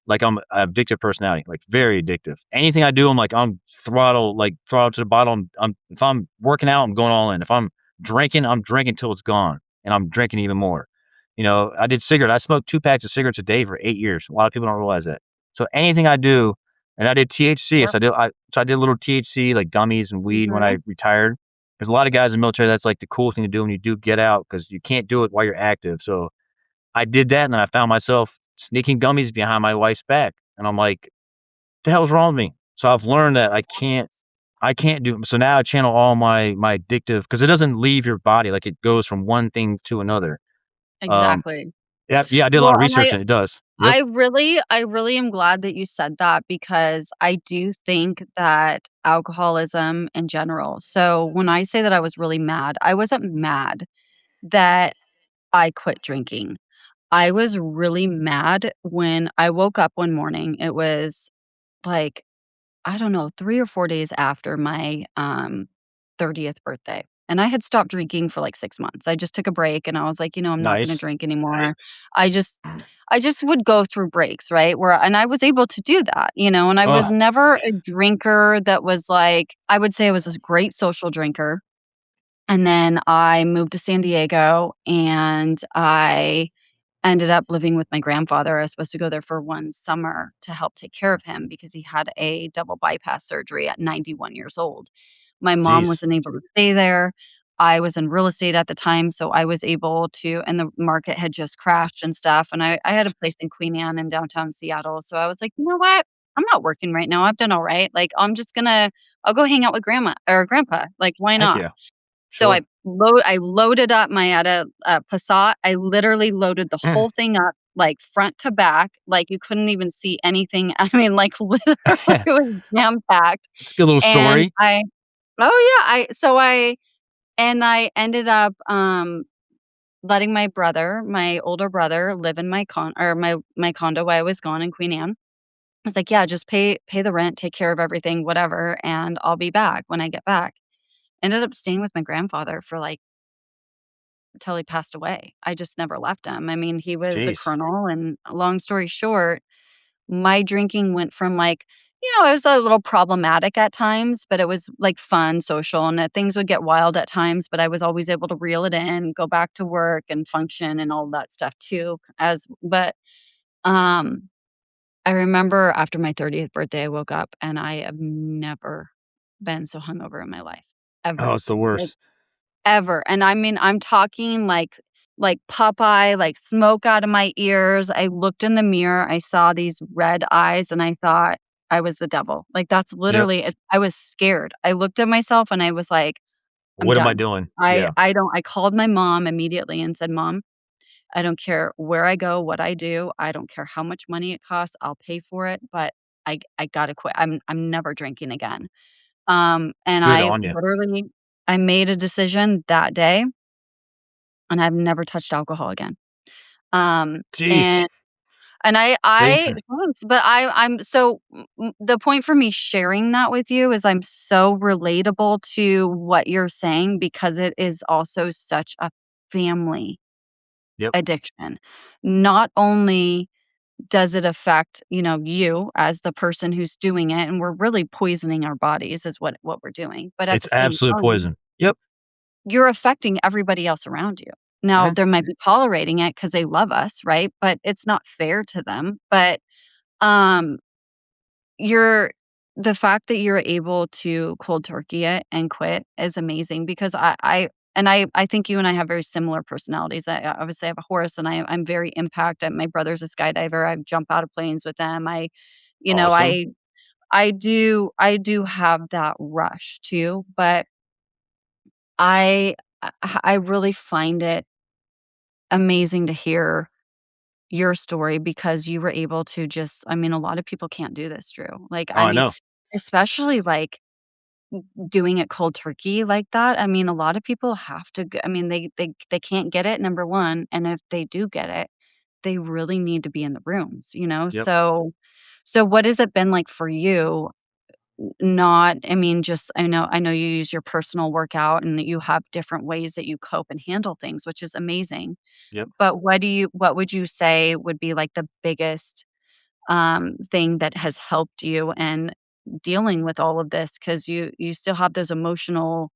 like I'm an addictive personality, like very addictive. Anything I do, I'm like like throttle to the bottom. If I'm working out, I'm going all in. If I'm drinking till it's gone, and I'm drinking even more. I did cigarette. I smoked 2 packs of cigarettes a day for 8 years. A lot of people don't realize that. So anything I do, and I did THC. Yep. So I did a little THC like gummies and weed when Mhm. I retired. There's a lot of guys in the military. That's like the cool thing to do when you do get out because you can't do it while you're active. So I did that, and then I found myself sneaking gummies behind my wife's back, and I'm like, "The hell's wrong with me?" So I've learned that I can't do. So now I channel all my addictive because it doesn't leave your body, like, it goes from one thing to another. Um, Exactly. yeah, yeah, I did a lot Well, of and research, and it does. Yep. I really am glad that you said that because I do think that alcoholism in general. So when I say that I was really mad, I wasn't mad that I quit drinking. I was really mad when I woke up one morning. It was like, I don't know, 3 or 4 days after my 30th birthday. And I had stopped drinking for like 6 months. I just took a break and I was like, I'm not gonna Nice. drink anymore. I just I just would go through breaks, right? And I was able to do that, and I was Oh, never a drinker that was like I would say I was a great social drinker. And then I moved to San Diego and I ended up living with my grandfather. I was supposed to go there for one summer to help take care of him because he had a double bypass surgery at 91 years old. My mom jeez. wasn't able to stay there. I was in real estate at the time, so I was able to and the market had just crashed and stuff, and I had a place in Queen Anne in downtown Seattle, so I was like, "You know what? I'm not working right now. I've done all right. Like, I'll go hang out with grandma or grandpa. Like, why Heck not?" yeah. So Sure. I loaded up my at a Passat. I literally loaded the whole thing up, like, front to back, like, you couldn't even see anything. I mean, like, literally, it was jam-packed, It's a good little and story. I Oh, yeah, I ended up, letting my older brother, live in my condo while I was gone in Queen Anne. I was like, "Yeah, just pay the rent, take care of everything, whatever, and I'll be back when I get back." Ended up staying with my grandfather for, like, till he passed away. I just never left him. I mean, he was a Jeez. colonel, and long story short, my drinking went from, like, it was a little problematic at times, but it was, like, fun, social, and, things would get wild at times, but I was always able to reel it in, go back to work and function and all that stuff too, um, I remember after my 30th birthday, I woke up and I have never been so hungover in my life, Oh, ever. it's the Like, worst. ever, and I mean, I'm talking like Popeye, like smoke out of my ears. I looked in the mirror, I saw these red eyes, and I thought I was the devil. Like, that's Yep. literally it. I was scared. I looked at myself and I was like, "I'm What am I done." doing? Yeah. I called my mom immediately and said, "Mom, I don't care where I go, what I do. I don't care how much money it costs. I'll pay for it, but I gotta quit. I'm never drinking again." And Good on you. I made a decision that day, and I've never touched alcohol again. Um, Jeez. and See? I thanks, but I'm so the point for me sharing that with you is I'm so relatable to what you're saying because it is also such a family Yep. addiction. Not only does it affect, you as the person who's doing it, and we're really poisoning our bodies is what we're doing, but at It's the same absolute time, poison. Yep. you're affecting everybody else around you. Now, Mhm. there might be tolerating it because they love us, right? But it's not fair to them. But, um, you're the fact that you're able to cold turkey it and quit is amazing because I think you and I have very similar personalities. I obviously have a horse and I'm very impact. My brother's a skydiver. I jump out of planes with them. You know, Awesome. I do have that rush too, but I I really find it amazing to hear your story because you were able to just I mean, a lot of people can't do this, Drew. Like, Oh, I I mean, know. especially, like, doing it cold turkey like that. I mean, a lot of people have to I mean, they can't get it, number 1, and if they do get it, they really need to be in the rooms, you know? Yep. So what has it been like for you? Not I mean, just I know you use your personal workout and that you have different ways that you cope and handle things, which is amazing. Yep. But what would you say would be, like, the biggest, thing that has helped you in dealing with all of this? Because you still have those emotional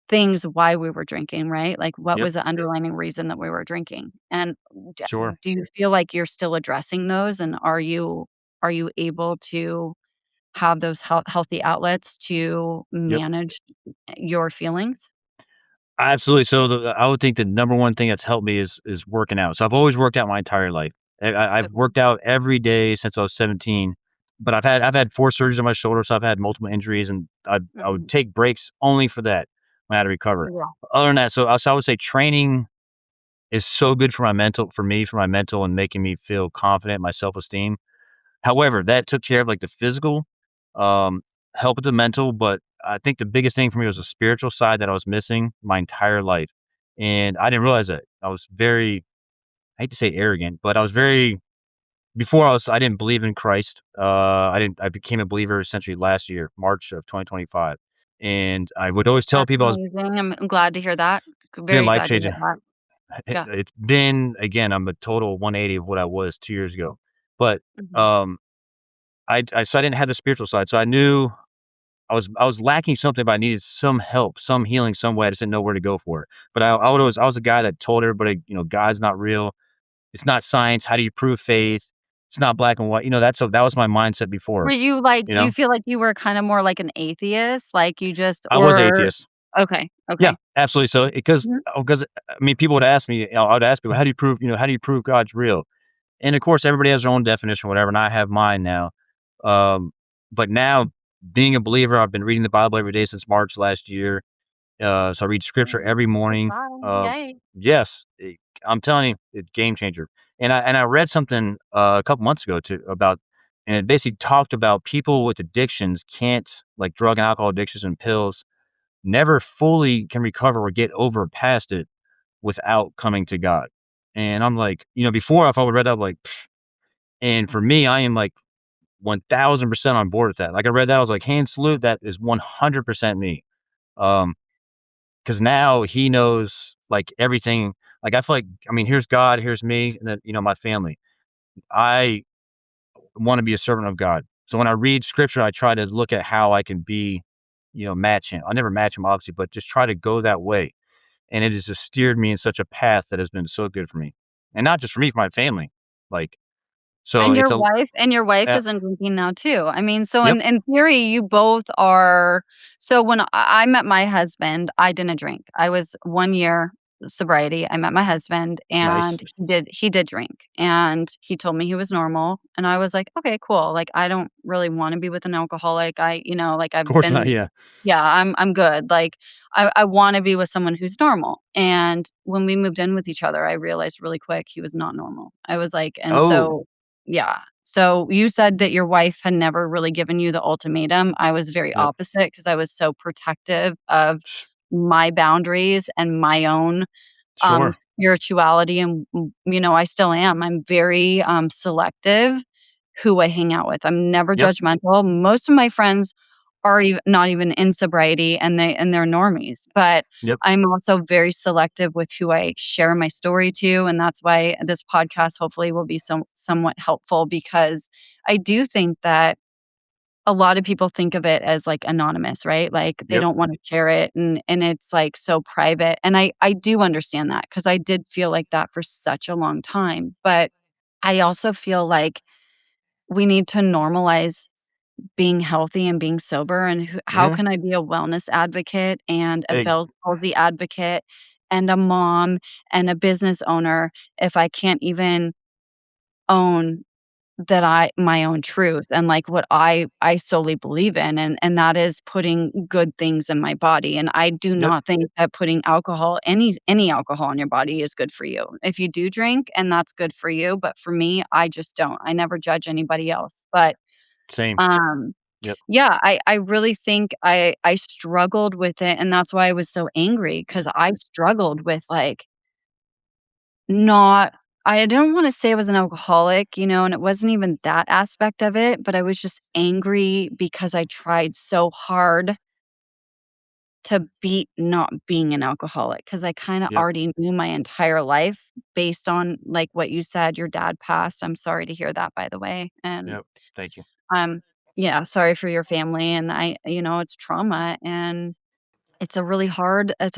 things why we were drinking, right? Like, what Yep. was the underlying reason that we were drinking? And d Sure. do you feel like you're still addressing those, and are you able to have those healthy outlets to Yep. manage your feelings? Absolutely. So I would think the number one thing that's helped me is working out. So I've always worked out my entire life. I've Okay. worked out every day since I was 17. But I've had 4 surgeries on my shoulder, so I've had multiple injuries, and I would Mhm. take breaks only for that when I had to recover. Yeah. Other than that, so I would say training is so good for me, for my mental, and making me feel confident, my self esteem. However, that took care of, like, the physical, um, help with the mental, but I think the biggest thing for me was the spiritual side that I was missing my entire life, and I didn't realize that. I was very I hate to say arrogant, but I was very before I didn't believe in Christ. I became a believer essentially last year, March of 2025. And I would always tell That's people I was amazing. I'm glad to hear that. been Very life glad to hear changing. that. Yeah. It's been, again, I'm a total 180 of what I was 2 years ago. But Mhm. um, so I didn't have the spiritual side. So I knew I was lacking something, but I needed some help, some healing, some way. I just didn't know where to go for it. But I was the guy that told everybody, God's not real. It's not science. How do you prove faith? It's not black and white. That was my mindset Were before. you like, You do you know, feel like you were kinda more like an atheist? Like you just I was or atheist. okay, Yeah, okay. absolutely. So Mhm. because I mean, people would ask me, I would ask people, how do you prove God's real? And of course, everybody has their own definition, or whatever, and I have mine now. Um, but now, being a believer, I've been reading the Bible every day since March last year. So I read scripture every Praise morning. God. Uh, Yay. yes, I'm telling you, it's game changer. And I read something a couple months ago too about, and it basically talked about people with addictions can't, like drug and alcohol addictions and pills, never fully can recover or get over past it without coming to God. And I'm like, before, if I would read that, I'm like, pfft. And for me, I am like 1000% on board with that. Like I read that, I was like, hand salute, that is 100% me. Um, because now he knows like everything. Like I feel like, I mean, here's God, here's me, and then, my family. I want to be a servant of God. So when I read scripture, I try to look at how I can be, match him. I never match him, obviously, but just try to go that way. And it has just steered me in such a path that has been so good for me. And not just for me, for my family. Like, so And it's a, your wife uh, isn't drinking now too. I mean, so yep, in theory, you both are so when I met my husband, I didn't drink. I was 1 year sobriety. I met my husband nice. and he did drink. And he told me he was normal. And I was like, okay, cool. Like I don't really want to be with an alcoholic. Like Of I've course not. been Yeah. yeah, I'm good. Like I want to be with someone who's normal. And when we moved in with each other, I realized really quick he was not normal. I was like, and Oh, so yeah. So you said that your wife had never really given you the ultimatum. I was very yep. opposite because I was so protective of my boundaries and my own Sure. spirituality and I still am. I'm very selective who I hang out with. I'm never Yep. judgmental. Most of my friends are not even in sobriety and they're normies, but Yep. I'm also very selective with who I share my story to, and that's why this podcast hopefully will be somewhat helpful because I do think that a lot of people think of it as, like, anonymous, right? Like, they Yep. don't wanna share it, and it's, like, so private, and I do understand that because I did feel like that for such a long time, but I also feel like we need to normalize being healthy and being sober, and how Yeah. can I be a wellness advocate and a Egg. Bell's palsy advocate and a mom and a business owner if I can't even own that my own truth and, like, what I solely believe in, and that is putting good things in my body, and I do Yep. not think that putting alcohol any alcohol in your body is good for you. If you do drink, and that's good for you, but for me, I just don't. I never judge anybody else, but, Same. um, Yep. yeah, I really think I struggled with it, and that's why I was so angry because I struggled with, like, not I don't wanna say I was an alcoholic, and it wasn't even that aspect of it, but I was just angry because I tried so hard to beat not being an alcoholic because I kinda Yep. already knew my entire life based on, like, what you said, your dad passed. I'm sorry to hear that, by the way, and, Yep. Thank you. um, yeah, sorry for your family, and it's trauma, and it's a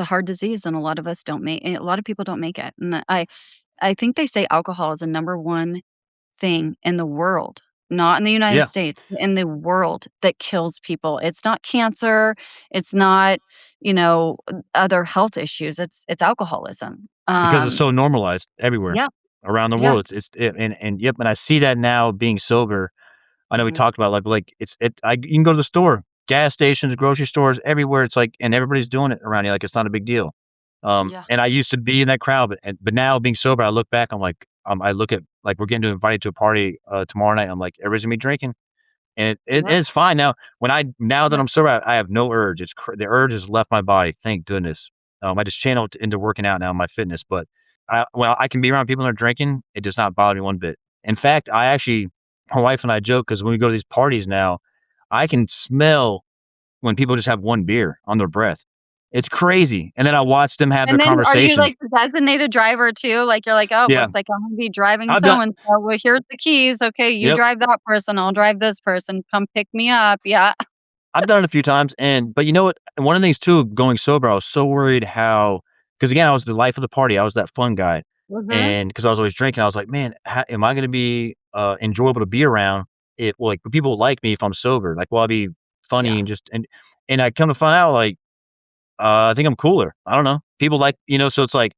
hard disease, and a lot of people don't make it, and I think they say alcohol is the number 1 thing in the world, not in the United Yeah. States, in the world that kills people. It's not cancer, it's not, other health issues, it's alcoholism. Because it's so normalized everywhere Yeah, around the yeah, world. And yep. And I see that now being sober. I know we mhm, talked about you can go to the store, gas stations, grocery stores, everywhere. It's like, and everybody's doing it around you. Like it's not a big deal. yeah, And I used to be in that crowd, but now being sober, I look back, I'm like, I look at, like, we're getting invited to a party tomorrow night. I'm like, everybody's gonna be drinking, and yep, it's fine now. Now that yep, I'm sober, I have no urge. The urge has left my body. Thank goodness. I just channeled into working out now, my fitness. But I can be around people that are drinking. It does not bother me one bit. In fact, my wife and I joke because when we go to these parties now, I can smell when people just have one beer on their breath. It's crazy. And then I watch them have their And then are you conversations. like the designated driver too? Like you're like, "Oh, Yeah. looks like I'm gonna be driving I've so done and so. Well, here's the keys. Okay, you Yep. drive that person, I'll drive this person. Come pick me up." Yeah. I've done it a few times, but you know what? One of the things too, going sober, I was so worried because again, I was the life of the party. I was that fun guy, Mhm. and because I was always drinking, I was like, man, am I going to be enjoyable to be around? If like people like me if I'm sober, like, will I be funny Yeah. and I come to find out like I think I'm cooler. I don't know. People like so it's like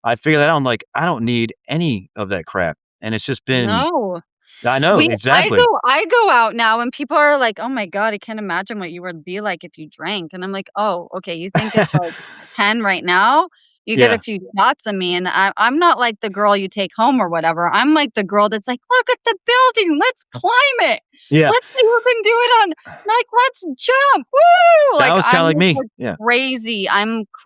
I figure that out. I'm like I don't need any of that crap, and it's just been No. I know We exactly. I go out now and people are like, "Oh my god, I can't imagine what you would be like if you drank." And I'm like, "Oh, okay, you think it's like 10 right now? You get a Yeah, few shots of me and I'm not like the girl you take home or whatever. I'm like the girl that's like, "Look at the building. Let's climb it. yeah. Let's see who can do it on like let's jump. Woo!" That Like was kind I'm of like just me. like Yeah. crazy.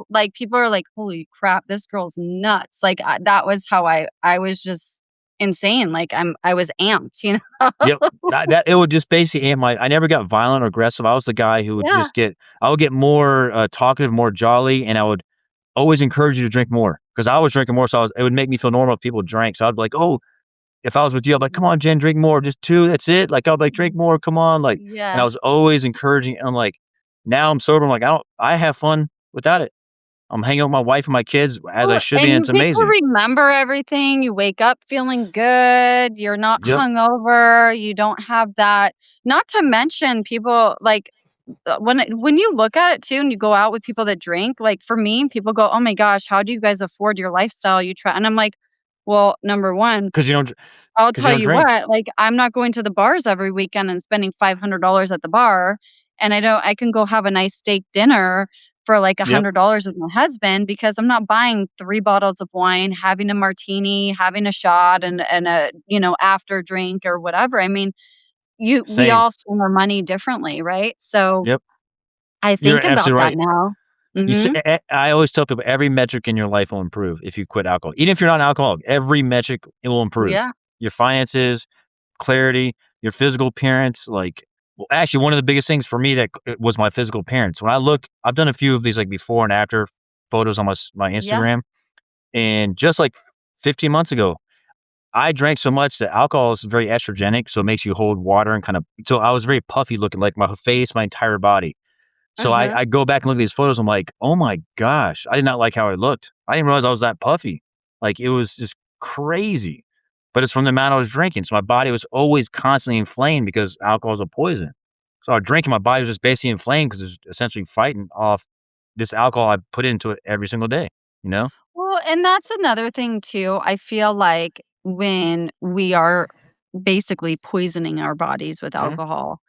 Like people are like, "Holy crap, this girl's nuts." Like that was how I was just insane. Like I was amped, you know? Yep. That it would just basically amp my I never got violent or aggressive. I was the guy who would Yeah. just I would get more talkative, more jolly, and I would always encourage you to drink more because I was drinking more. So it would make me feel normal if people drank. So I'd be like, oh, if I was with you, I'd be like, come on, Jen, drink more, just two, that's it. Like I'd be like, drink more, come on, like, and I Yeah. was always encouraging. And I'm like, now I'm sober. I'm like, I have fun without it. I'm hanging out with my wife and my kids as I Well, should be, and and you it's get to amazing. remember everything, you wake up feeling good, you're not Yep. hungover, you don't have that not to mention people, like, when you look at it too and you go out with people that drink, like, for me, people go, "Oh my gosh, how do you guys afford your lifestyle? You try" and I'm like, "Well, number 1, Because you don't, I'll because you tell don't you drink. what, like, I'm not going to the bars every weekend and spending $500 at the bar, and I can go have a nice steak dinner for, like, Yep. $100 with my husband because I'm not buying 3 bottles of wine, having a martini, having a shot, and a, after drink or whatever. I mean, we Same. all spend our money differently, right? So, Yep. I You're think about absolutely that right. now. You s Mhm. I always tell people every metric in your life will improve if you quit alcohol. Even if you're not an alcoholic, every metric it will improve. Yeah. Your finances, clarity, your physical appearance, like well, actually one of the biggest things for me that was my physical appearance. When I look, I've done a few of these like before and after photos on my Yeah. Instagram, and just like 15 months ago, I drank so much that alcohol is very estrogenic, so it makes you hold water and so I was very puffy looking, like my face, my entire body. So Uh-huh. I go back and look at these photos, I'm like, "Oh my gosh, I did not like how I looked. I didn't realize I was that puffy." Like, it was just crazy, but it's from the amount I was drinking, so my body was always constantly inflamed because alcohol is a poison. So I was drinking, my body was just basically inflamed because it's essentially fighting off this alcohol I put into it every single day, you know? Well, and that's another thing too. I feel like when we are basically poisoning our bodies with Mhm. alcohol,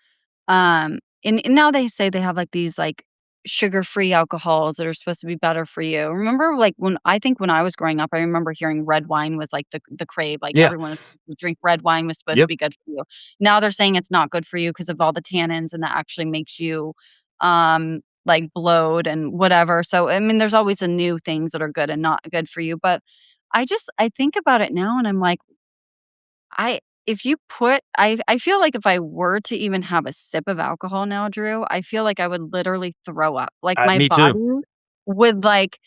and now they say they have like these like sugar-free alcohols that are supposed to be better for you. Remember, like when I was growing up, I remember hearing red wine was like the crave. Like Yeah. everyone would drink red wine was supposed to Yep. be good for you. Now they're saying it's not good for you because of all the tannins, and that actually makes you like bloat and whatever. So I mean, there's always the new things that are good and not good for you. But I think about it now and I'm like, I if you put I feel like if I were to even have a sip of alcohol now, Drew, I feel like I would literally throw up. Like my Me too. body would like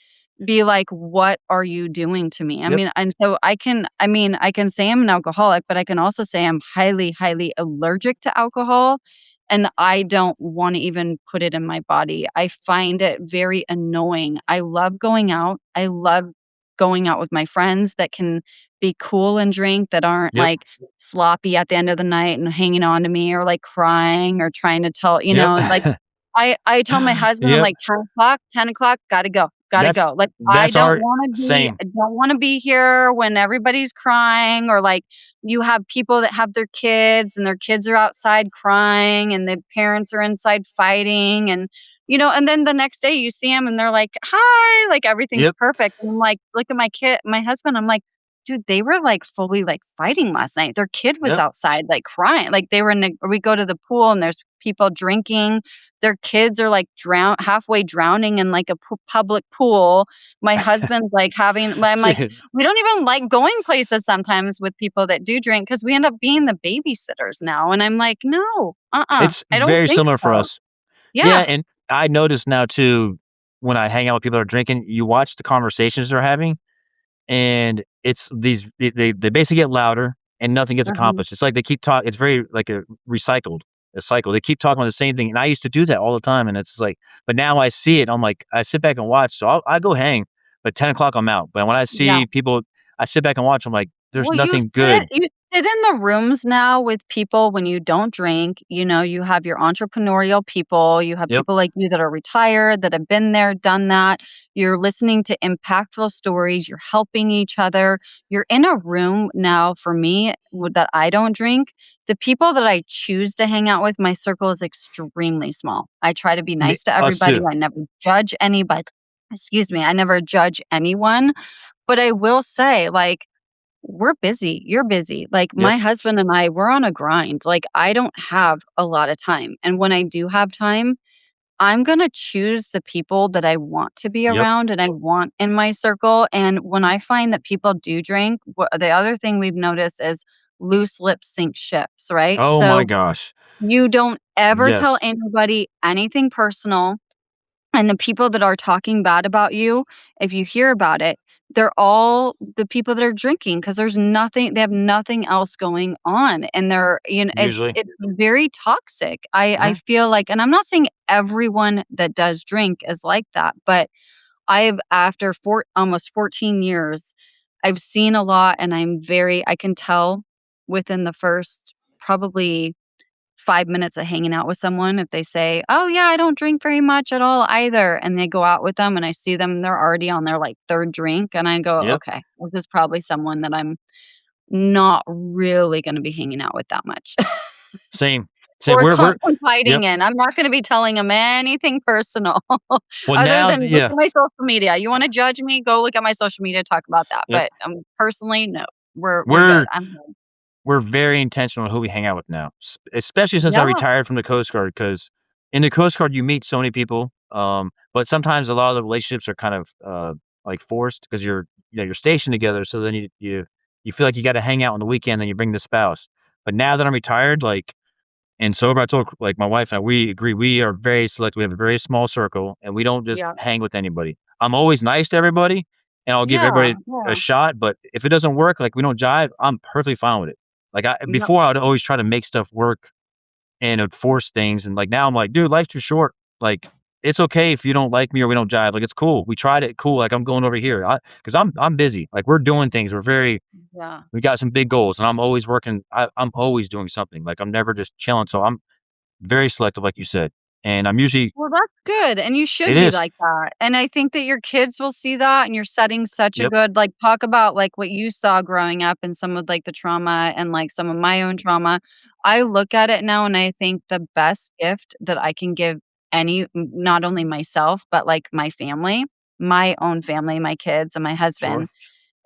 be like, "What are you doing to me?" I Yep. mean, and so I can say I'm an alcoholic, but I can also say I'm highly, highly allergic to alcohol, and I don't wanna even put it in my body. I find it very annoying. I love going out. I love going out with my friends that can be cool and drink, that aren't, Yep. like, sloppy at the end of the night and hanging on to me or, like, crying or trying to tell Yep. like, I tell my husband, I'm Yep. like, 10 o'clock, gotta go, gotta That's go. Like, that's our same. I don't wanna be here when everybody's crying or, like, you have people that have their kids and their kids are outside crying and the parents are inside fighting and then the next day you see them and they're like, "Hi," like, everything's Yep. perfect. And I'm like, look at my husband, I'm like, "Dude, they were, like, fully, like, fighting last night. Their kid was Yep. outside, like, crying." Like, they were in the we go to the pool and there's people drinking. Their kids are, like, halfway drowning in, like, a public pool. My husband's, like, I'm like, we don't even like going places sometimes with people that do drink because we end up being the babysitters now, and I'm like, "No, It's I don't very think similar for so." us. Yeah, Yeah. and I notice now too, when I hang out with people that are drinking, you watch the conversations they're having, and it's these they basically get louder and nothing gets Mhm. accomplished. It's like they keep talking. It's very like a cycle. They keep talking about the same thing, and I used to do that all the time, and it's like, but now I see it. I'm like, I sit back and watch. So I go hang, but 10 o'clock I'm out. But when I Yeah. see people, I sit back and watch. I'm like, there's Well, nothing good. you sit in the rooms now with people when you don't drink, you have your entrepreneurial people, you have Yep, people like you that are retired, that have been there, done that. You're listening to impactful stories, you're helping each other. You're in a room now for me that I don't drink. The people that I choose to hang out with, my circle is extremely small. I try to be nice to us everybody. too. I never judge anybody. Excuse me, I never judge anyone. But I will say, like, we're busy. You're busy. Like Yep, my husband and I, we're on a grind. Like I don't have a lot of time. And when I do have time, I'm going to choose the people that I want to be yep. around and I want in my circle. And when I find that people do drink, the other thing we've noticed is loose lips sink ships, right? Oh my So gosh. you don't ever tell Yes, anybody anything personal. And the people that are talking bad about you, if you hear about it, they're all the people that are drinking because they have nothing else going on. And usually. it's very toxic. I Mhm. feel like, and I'm not saying everyone that does drink is like that, but after almost 14 years, I've seen a lot and I can tell within the first probably 5 minutes of hanging out with someone, if they say, "Oh, yeah, I don't drink very much at all either," and they go out with them and I see them, they're already on their, like, 3rd drink, and I go, Yep. "Okay, well, this is probably someone that I'm not really gonna be hanging out with that much." Same. Same. Or We're confiding yep. in. I'm not gonna be telling them anything personal Well, other now, than look yeah, at my social media. You wanna judge me? Go look at my social media, talk about that, yep. but, personally, no. We're good. We're I'm good. we're very intentional who we hang out with now, especially since I Yeah, retired from the Coast Guard. Because in the Coast Guard, you meet so many people, but sometimes a lot of the relationships are kind of, like, forced because you're stationed together, so then you feel like you gotta hang out on the weekend, then you bring the spouse. But now that I'm retired, like, and sober, I told, like, my wife and I, we agree we are very select. We have a very small circle, and we don't just yeah, hang with anybody. I'm always nice to everybody, and I'll give yeah, everybody a yeah, shot, but if it doesn't work, like, we don't jive, I'm perfectly fine with it. Like, I yep, before, I would always try to make stuff work and it would force things, and, like, now I'm like, "Dude, life's too short." Like, "It's okay if you don't like me or we don't jive, like, it's cool. We tried it, cool, like, I'm going over here." Because I'm busy, like, we're doing things, yeah. we got some big goals, and I'm always working. I'm always doing something, like, I'm never just chilling, so I'm very selective, like you said, and I'm usually Well, that's good, and you it should be is. like that, and I think that your kids will see that, and you're setting such a Yep. good like, talk about, like, what you saw growing up and some of, like, the trauma and, like, some of my own trauma. I look at it now, and I think the best gift that I can give not only myself, but, like, my own family, my kids and my husband,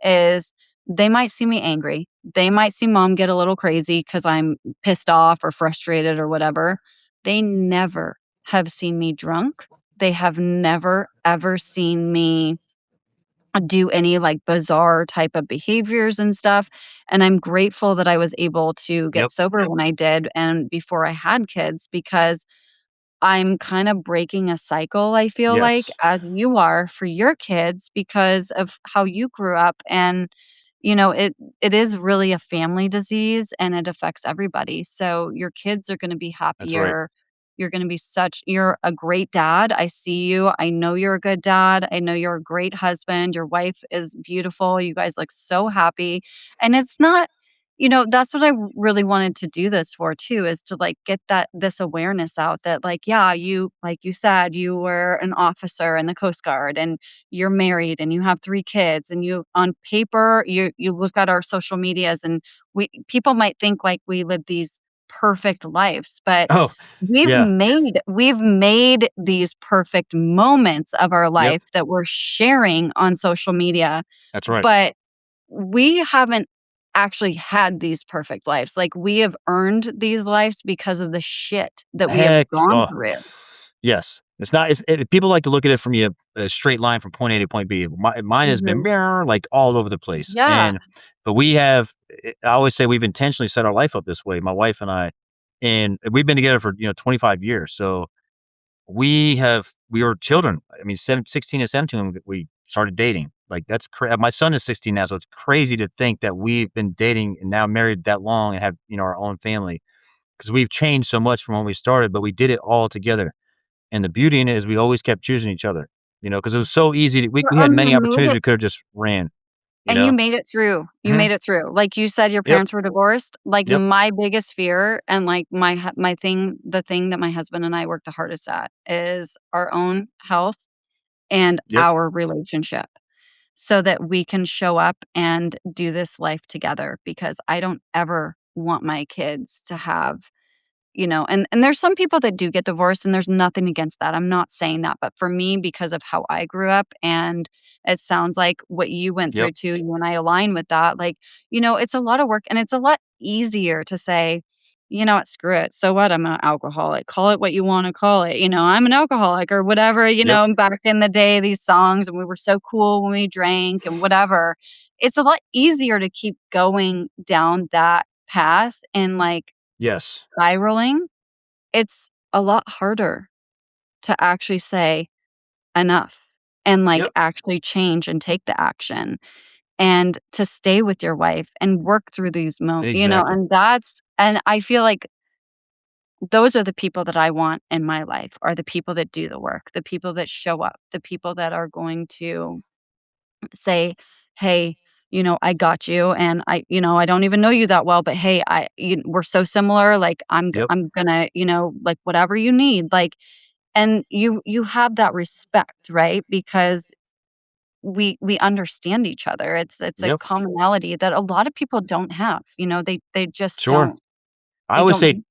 Sure. is they might see me angry. They might see mom get a little crazy because 'cause I'm pissed off or frustrated or whatever. They never have seen me drunk. They have never, ever seen me do any, like, bizarre type of behaviors and stuff, and I'm grateful that I was able to get Yep. sober when I did and before I had kids because I'm kind of breaking a cycle, I feel like, Yes. as you are for your kids because of how you grew up, and, it is really a family disease, and it affects everybody, so your kids are gonna be That's right. happier. You're a great dad, I see you, I know you're a good dad, I know you're a great husband, your wife is beautiful, you guys look so happy, and it's not that's what I really wanted to do this for too, is to, like, get this awareness out that, like, yeah, like you said, you were an officer in the Coast Guard, and you're married, and you have 3 kids, and on paper, you look at our social medias, and people might think, like, we live these perfect lives, but Oh, yeah. we've made these perfect moments of our Yep. life that we're sharing on social media, That's right. but we haven't actually had these perfect lives. Like, we have earned these lives because of the shit that we have Heck, gone oh, through. yes. It's not. People like to look at it from a straight line from point A to point B. Mine has been Mhm. like all over the place, Yeah. but we have. I always say we've intentionally set our life up this way. My wife and I, and we've been together for 25 years. So we were children. I mean, 16 and 17 when we started dating. Like that's my son is 16 now, so it's crazy to think that we've been dating and now married that long and have, our own family, because we've changed so much from when we started, but we did it all together. And the beauty in it is we always kept choosing each other, because it was so easy. We Oh, had you many made opportunities it we could have just ran, you and you know? made it through. You Hmm. made it through. Like you said, your Yep. parents were divorced. Like Yep. my biggest fear and like my thing, the thing that my husband and I work the hardest at is our own health and Yep. our relationship so that we can show up and do this life together because I don't ever want my kids to have and there's some people that do get divorced, and there's nothing against that. I'm not saying that, but for me, because of how I grew up, and it sounds like what you went through Yep. too, you and I align with that, like, it's a lot of work, and it's a lot easier to say, "You know what? Screw it. So what? I'm an alcoholic. Call it what you wanna call it." "I'm an alcoholic," or whatever, Yep. back in the day, these songs, and we were so cool when we drank and whatever. It's a lot easier to keep going down that path and, like, Yes. spiraling. It's a lot harder to actually say enough and, like, Yep. actually change and take the action and to stay with your wife and work through these Exactly. and I feel like those are the people that I want in my life, are the people that do the work, the people that show up, the people that are going to say, "Hey, I got you, and I don't even know you that well, but hey, we're so similar. Like, Yep. I'm gonna, like whatever you need." Like, and you have that respect, right? Because we understand each other. It's a Yep. commonality that a lot of people don't have. They just Sure. don't. I They always say, don't.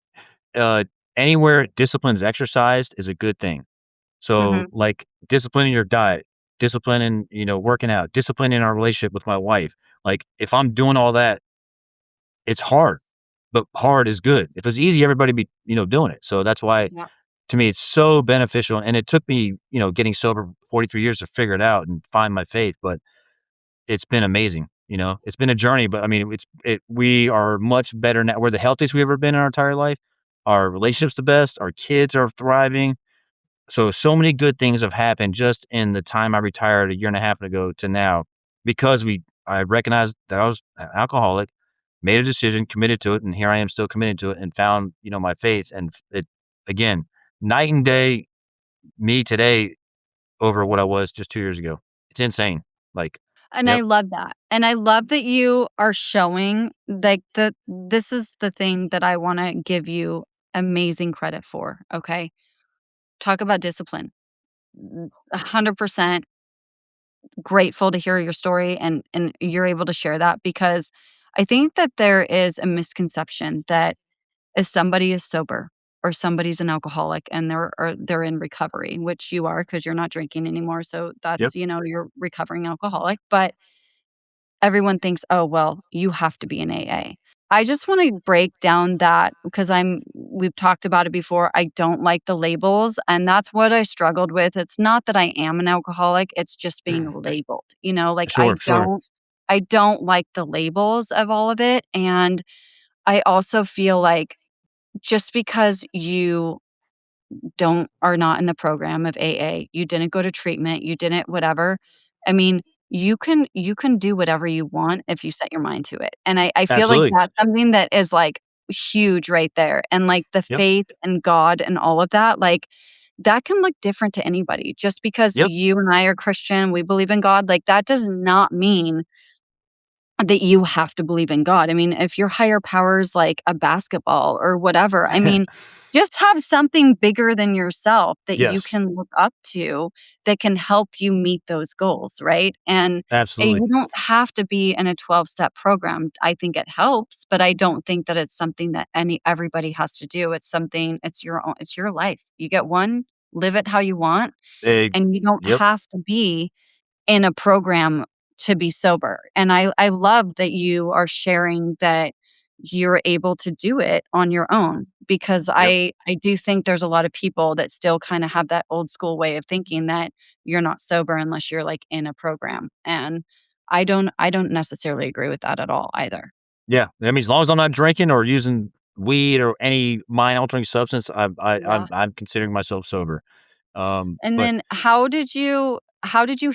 uh, anywhere discipline is exercised is a good thing. So, Mhm. like, disciplining your diet, disciplining, working out, disciplining our relationship with my wife. Like, if I'm doing all that, it's hard, but hard is good. If it's easy, everybody be, doing it. So that's why, Yeah. to me, it's so beneficial. And it took me, getting sober 43 years to figure it out and find my faith. But it's been amazing. It's been a journey, but I mean, we are much better now. We're the healthiest we've ever been in our entire life. Our relationship's the best. Our kids are thriving. So many good things have happened just in the time I retired a year and a half ago to now, because I recognized that I was an alcoholic, made a decision, committed to it, and here I am still committed to it, and found, my faith. And it, again, night and day, me today over what I was just 2 years ago. It's insane. Like, And I yep. love that. And I love that you are showing like this is the thing that I want to give you amazing credit for, okay? Talk about discipline. 100% grateful to hear your story and you're able to share that because I think that there is a misconception that if somebody is sober or somebody's an alcoholic and they're in recovery, which you are because you're not drinking anymore, so Yep. that's, you're recovering alcoholic, but everyone thinks, "Oh, well, you have to be in AA." I just wanna break down that because we've talked about it before, I don't like the labels, and that's what I struggled with. It's not that I am an alcoholic, it's just being labeled, like, Sure. Sure. I don't like the labels of all of it, and I also feel like just because you are not in the program of AA, you didn't go to treatment, you didn't whatever. I mean, you can do whatever you want if you set your mind to it. And I feel like Absolutely. that's something that is, like, huge right there. And, like, the Yep. faith and God and all of that, like, that can look different to anybody. Just because Yep. you and I are Christian, we believe in God, like, that does not mean that you have to believe in God. I mean, if your higher power is like a basketball or whatever, I mean, just have something bigger than yourself that you Yes. can look up to that can help you meet those goals, right? And Absolutely. you don't have to be in a 12-step program. I think it helps, but I don't think that it's something that everybody has to do. It's your own, it's your life. You get one, live it how you want, Eh, and you don't yep. have to be in a program to be sober. And I love that you are sharing that you're able to do it on your own because Yep. I do think there's a lot of people that still kind of have that old school way of thinking that you're not sober unless you're like in a program. And I don't necessarily agree with that at all either. Yeah, I mean, as long as I'm not drinking or using weed or any mind altering substance, Yeah. I'm considering myself sober. And But then how did you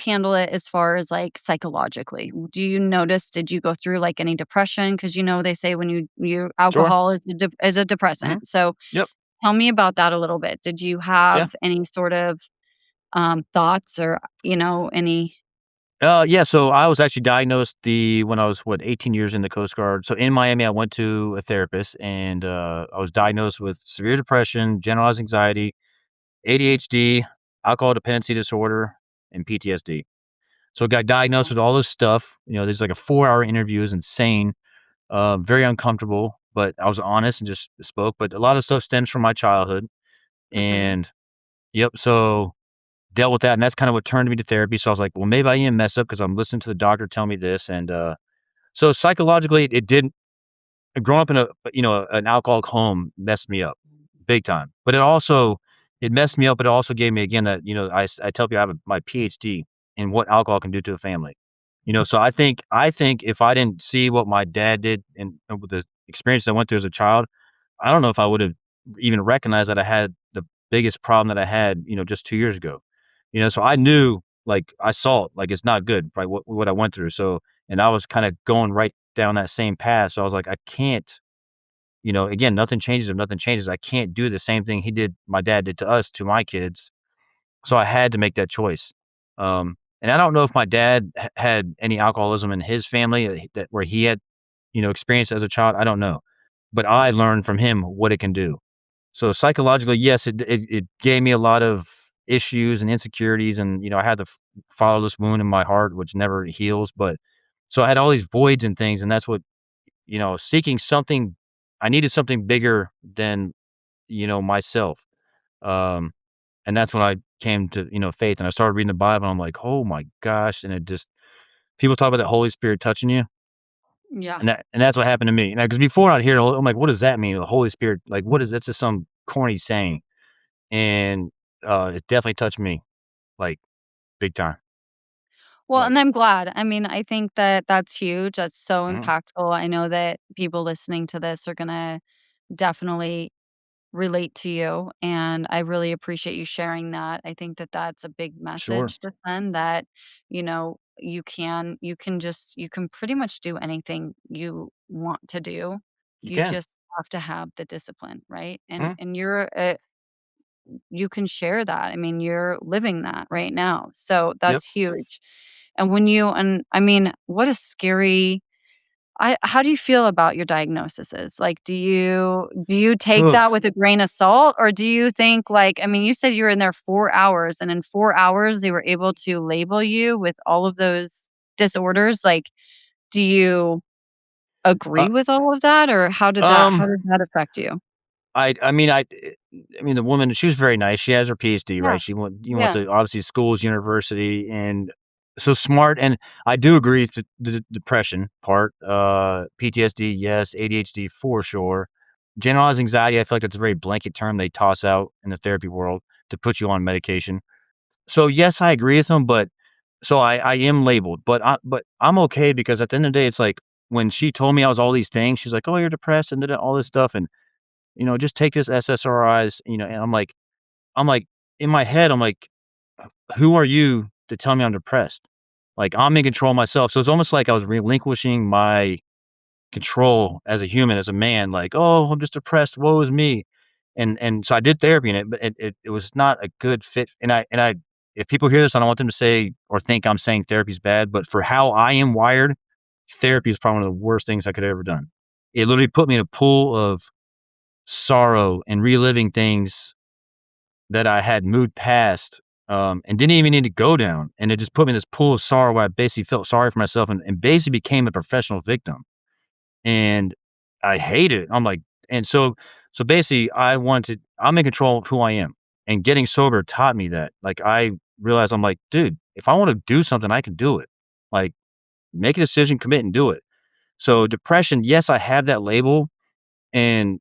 handle it as far as, like, psychologically? Do you notice did you go through, like, any depression? Because they say when you sure. alcohol is a Hmm. depressant. So, Yep. tell me about that a little bit. Did you Yeah. have any sort of, thoughts or, any. Yeah. So I was actually diagnosed when I was 18 years in the Coast Guard. So in Miami, I went to a therapist, and I was diagnosed with severe depression, generalized anxiety, ADHD, alcohol dependency disorder, and PTSD. So I got diagnosed with all this stuff. There's like a 4-hour interview. It was insane, very uncomfortable, but I was honest and just spoke. But a lot of stuff stems from my childhood. Mhm. And yep, so dealt with that. And that's kind of what turned me to therapy. So I was like, well, maybe I am messed up because I'm listening to the doctor tell me this. And so psychologically, it didn't, growing up in an alcoholic home messed me up big time. But it messed me up. But it also gave me, again, that, I tell people I have my PhD in what alcohol can do to a family. So I think if I didn't see what my dad did and with the experience I went through as a child, I don't know if I would have even recognized that I had the biggest problem that I had, just 2 years ago. So I knew, like, I saw it, like, it's not good, right? What I went through. So, and I was kind of going right down that same path. So I was like, I can't, again, nothing changes if nothing changes. I can't do the same thing my dad did to us, to my kids. So I had to make that choice. And I don't know if my dad had any alcoholism in his family, that where he had, experienced as a child. I don't know, but I learned from him what it can do. So psychologically, yes, it gave me a lot of issues and insecurities, and I had the fatherless wound in my heart, which never heals. But so I had all these voids and things, and that's what, seeking something. I needed something bigger than myself. Um, and that's when I came to, faith, and I started reading the Bible, and I'm like, "Oh my gosh." And it just, people talk about the Holy Spirit touching you, Yeah. and that's what happened to me. Because before I'd hear, I'm like, "What does that mean? The Holy Spirit, like, what is that's just some corny saying." And it definitely touched me, like, big time. Well, Like, and I'm glad. I mean, I think that that's huge. That's so mhm, impactful. I know that people listening to this are gonna definitely relate to you, and I really appreciate you sharing that. I think that that's a big sure, message to send that, you can pretty much do anything you want to do. you You can. just have to have the discipline, right? And Mhm, and you can share that. I mean, you're living that right now. So yep. that's huge. And I mean, what a scary how do you feel about your diagnoses? Like, do you take Ugh. that with a grain of salt, or do you think, like, I mean, you said you were in there 4 hours, and in 4 hours they were able to label you with all of those disorders? Like, do you Uh, agree with all of that, or how um, did that affect you? I mean, the woman, she was very nice. She has her PhD, Yeah. right? She went Yeah. to, obviously, schools, university, and so smart. And I do agree with the depression part. PTSD, yes. ADHD, for sure. Generalized anxiety, I feel like that's a very blanket term they toss out in the therapy world to put you on medication. So yes, I agree with them, but so I am labeled, but I'm okay, because at the end of the day, it's like when she told me I was all these things, she's like, "Oh, you're depressed," and all this stuff, and just take this SSRIs, and I'm like, in my head, I'm like, who are you to tell me I'm depressed? Like, I'm in control of myself. So it's almost like I was relinquishing my control as a human, as a man, like, "Oh, I'm just depressed. Woe is me." And so I did therapy, and it was not a good fit. And I if people hear this, I don't want them to say or think I'm saying therapy's bad, but for how I am wired, therapy is probably one of the worst things I could have ever done. It literally put me in a pool of sorrow and reliving things that I had moved past, and didn't even need to go down. And it just put me in this pool of sorrow where I basically felt sorry for myself, and basically became a professional victim. And I hate it. I'm like, and so basically I'm in control of who I am. And getting sober taught me that. Like, I realized, I'm like, dude, if I want to do something, I can do it. Like, make a decision, commit, and do it. So depression, yes, I have that label, and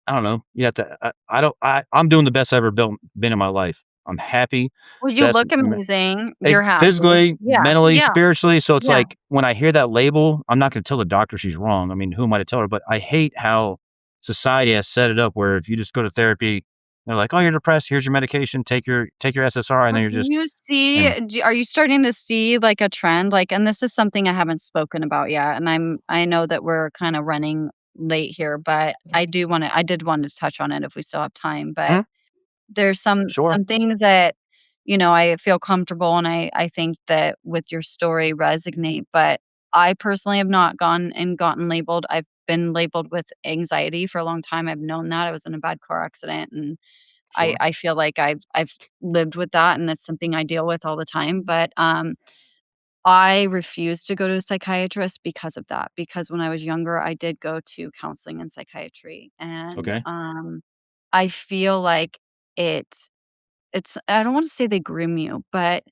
I don't know. You have to. I don't. I'm doing the best I've ever been in my life. I'm happy. Well, you Best look amazing. You're like, happy. physically, Yeah. mentally, Yeah. spiritually. So it's Yeah. like when I hear that label, I'm not going to tell the doctor she's wrong. I mean, who am I to tell her? But I hate how society has set it up where if you just go to therapy, They're like, "Oh, you're depressed. Here's your medication. Take your SSRI," and Well, then you're do just you see and are you starting to see, like, a trend? Like, and this is something I haven't spoken about yet, and I know that we're kinda running late here, but I did want to touch on it if we still have time, but Mhm, there's sure, some things that, I feel comfortable, and I think that with your story resonate, but I personally have not gone and gotten labeled. I've been labeled with anxiety for a long time. I've known that. I was in a bad car accident, and I sure. I feel like I've lived with that, and it's something I deal with all the time, but, I refuse to go to a psychiatrist because of that, because when I was younger, I did go to counseling and psychiatry, and, Okay. I feel like it it's I don't wanna say they groom you, but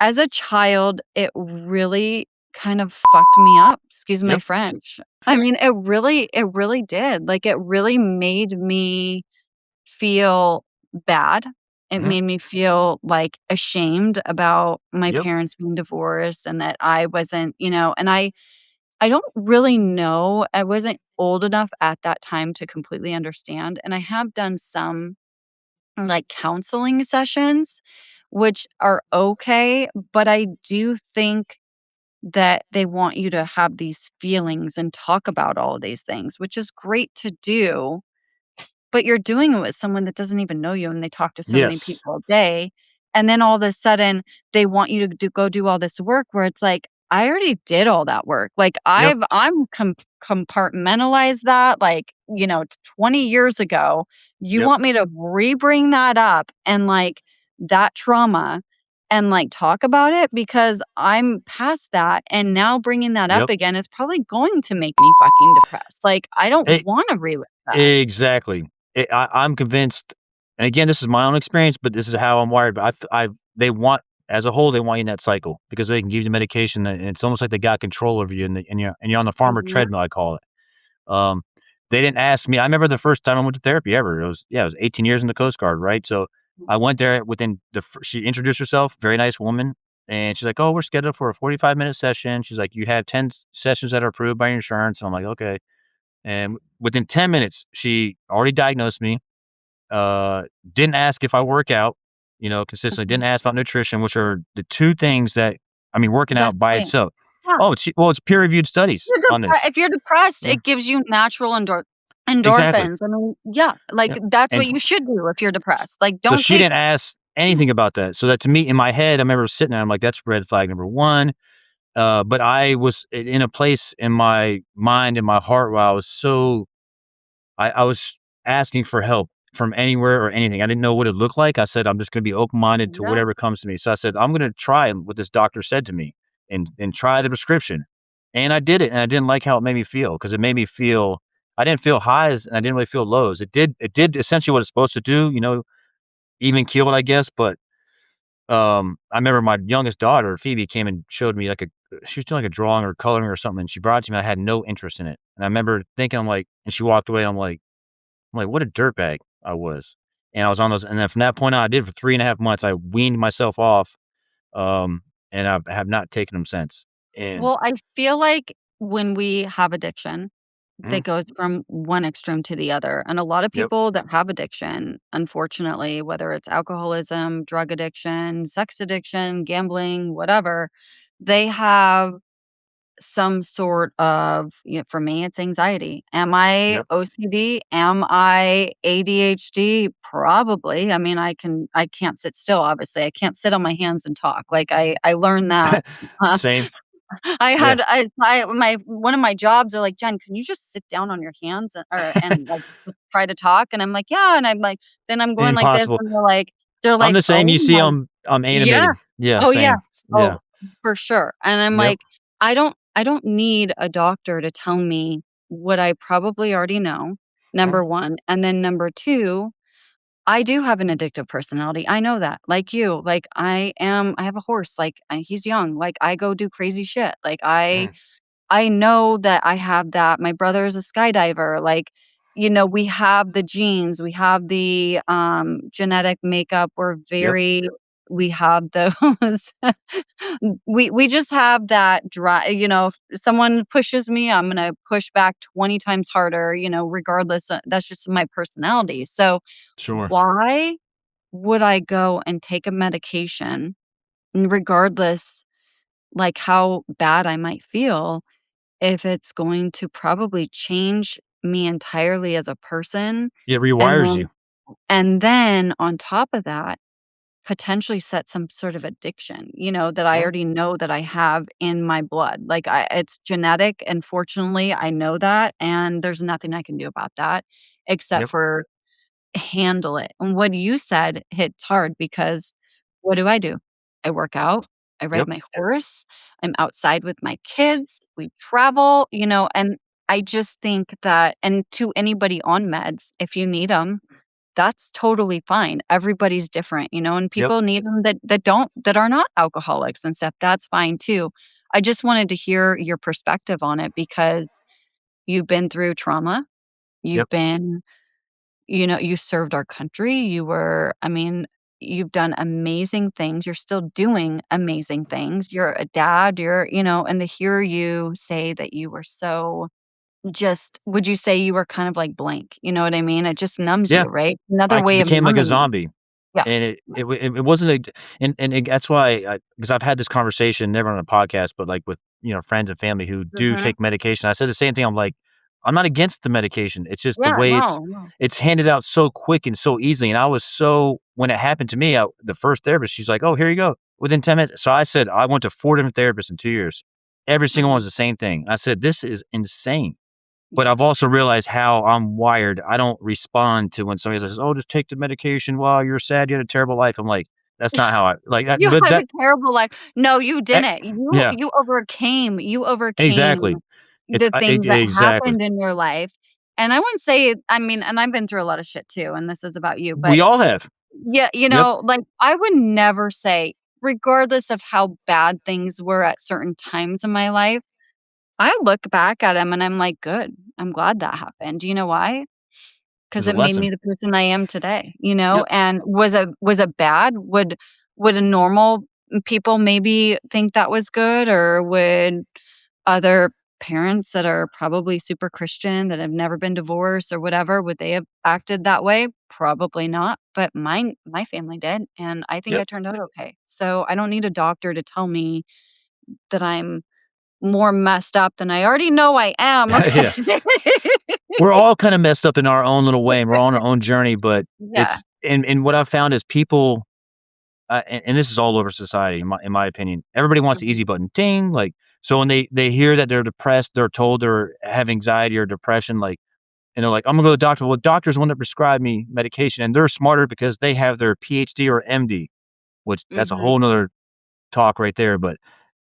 as a child, it really kind of fucked me up, excuse my Yep. French. I mean, it really did, like, it really made me feel bad. It Mhm, made me feel, like, ashamed about my yep, parents being divorced and that I wasn't, and I don't really know. I wasn't old enough at that time to completely understand, and I have done some, like, counseling sessions, which are okay, but I do think that they want you to have these feelings and talk about all of these things, which is great to do, but you're doing it with someone that doesn't even know you, and they talk to so many yes, people a day, and then all of a sudden, they want you to go do all this work where it's like, "I already did all that work." Like, yep, I'm compartmentalized that, like, 20 years ago. You yep, want me to re-bring that up and, like, that trauma and, like, talk about it because I'm past that, and now bringing that up yep. again is probably going to make me fucking depressed. Like, I don't E wanna relive that. exactly. I'm convinced, and again, this is my own experience, but this is how I'm wired, but I've they want as a whole, they want you in that cycle because they can give you the medication, and it's almost like they got control over you, and you're on the farmer Mhm. treadmill, I call it. Um, they didn't ask me. I remember the first time I went to therapy ever. It was 18 years in the Coast Guard, right? So I went there within she introduced herself, very nice woman, and she's like, "Oh, we're scheduled for a 45-minute session." She's like, "You have 10 sessions that are approved by your insurance." And I'm like, "Okay." And within 10 minutes, she already diagnosed me. Uh, didn't ask if I work out, consistently. Mhm. Didn't ask about nutrition, which are the two things that I mean, working That's out by great. itself. Yeah. Oh, it's peer reviewed studies on this. If you're depressed, Yeah, it gives you natural exactly. endorphins. I mean, yeah, like, Yeah, that's what and you should do if you're depressed. Like, so don't she take didn't ask anything about that. So that to me, in my head, I remember sitting there, I'm like, that's red flag number one. But I was in a place in my mind, in my heart, where I was asking for help from anywhere or anything. I didn't know what it looked like. I said, I'm just going to be open minded to Yeah. whatever comes to me. So I said, I'm going to try what this doctor said to me and try the prescription. And I did it. And I didn't like how it made me feel because it made me feel, I didn't feel highs and I didn't really feel lows. It did essentially what it's supposed to do, even keeled, I guess. But I remember my youngest daughter, Phoebe, came and showed me she was doing like a drawing or coloring or something. And she brought it to me. I had no interest in it. And I remember thinking, I'm like, and she walked away. I'm like, what a dirtbag I was. And I was on those, and then from that point on, I did for 3.5 months. I weaned myself off, um, and I have not taken them since. And Well, I feel like when we have addiction, that mhm, goes from one extreme to the other, and a lot of yep, people that have addiction, unfortunately, whether it's alcoholism, drug addiction, sex addiction, gambling, whatever, they have some sort of, for me, it's anxiety. Am I yep. OCD? Am I ADHD? Probably. I mean, I can't sit still, obviously. I can't sit on my hands and talk. Like, I learned that. Uh, Same. I Yeah, had I my one of my jobs are like, "Jen, can you just sit down on your hands and, like, just try to talk?" And I'm like, "Yeah," and I'm like then I'm going like this, impossible. and they're I'm like, the same. "Oh You see, my." I'm Yeah. animated. Yeah, Oh, yeah. same. Yeah, Oh, for sure, and I'm yep. like, I don't need a doctor to tell me what I probably already know, Mhm, number 1, and then number 2, I do have an addictive personality, I know that, like you, like, I have a horse, like, he's young, like, I go do crazy shit, like, mhm, I know that I have that. My brother is a skydiver. Like, we have the genes, we have the genetic makeup. We're yep. we have those we just have that drive, if someone pushes me, I'm going to push back 20 times harder, regardless. That's just my personality. So Sure. why would I go and take a medication, regardless, like how bad I might feel, if it's going to probably change me entirely as a person? It And rewires then you. on top of that, potentially set some sort of addiction, that I Mhm. already know that I have in my blood. Like it's genetic, and fortunately I know that, and there's nothing I can do about that except Yep. for handle it. And what you said hits hard because what do? I work out, I ride Yep. my horse, I'm outside with my kids, we travel, and I just think that, and to anybody on meds, if you need them, that's totally fine. Everybody's different, and Yep. people need them that are not alcoholics and stuff. That's fine too. I just wanted to hear your perspective on it because you've been through trauma. You've Yep. been, you served our country. I mean, you've done amazing things. You're still doing amazing things. You're a dad, and to hear you say that you were so just, would you say you were kind of like blank? You know what I mean? It just numbs Yeah. you, right? Another I way of became like a numbing you. zombie. Yeah. And it wasn't a that's why because I've had this conversation, never on a podcast, but, like, with, friends and family who do Mhm. take medication. I said the same thing. I'm like, "I'm not against the medication. It's just the Yeah, way no, no. it's handed out so quick and so easily." And I was so when it happened to me, the first therapist, she's like, "Oh, here you go, within 10 minutes." So I said, I went to 4 different therapists in 2 years. Every single one Mhm. was the same thing. I said, "This is insane." But Yeah. I've also realized how I'm wired. I don't respond to when somebody says, "Oh, just take the medication. Wow, you're sad. You had a terrible life." I'm like, "That's not how I like that." You But have a that, terrible life. No, you eh, didn't. You yeah, you overcame exactly. the things that Exactly. happened in your life, and I wouldn't say, I mean, and I've been through a lot of shit too, and this is about you, but We all have. yeah, Yep. like, I would never say, regardless of how bad things were at certain times in my life, I look back at them and I'm like, "Good. I'm glad that happened." Do you know why? There's 'Cause a it made lesson. me the person I am today, Yep. and was it bad? Would a normal people maybe think that was good, or would other parents that are probably super Christian, that have never been divorced or whatever, would they have acted that way? Probably not, but my family did, and I think I Yep. turned out okay. So, I don't need a doctor to tell me that I'm more messed up than I already know I am, okay? Yeah. We're all kinda messed up in our own little way, and we're all on our own journey, but Yeah. it's and what I've found is people, and this is all over society, in my opinion. Everybody wants the Mhm, easy button, ding, like, so when they hear that they're depressed, they're told they have anxiety or depression, like, and they're like, "I'm gonna go to the doctor." Well, doctors want to prescribe me medication, and they're smarter because they have their PhD or MD, which that's a mhm. whole 'nother talk right there, but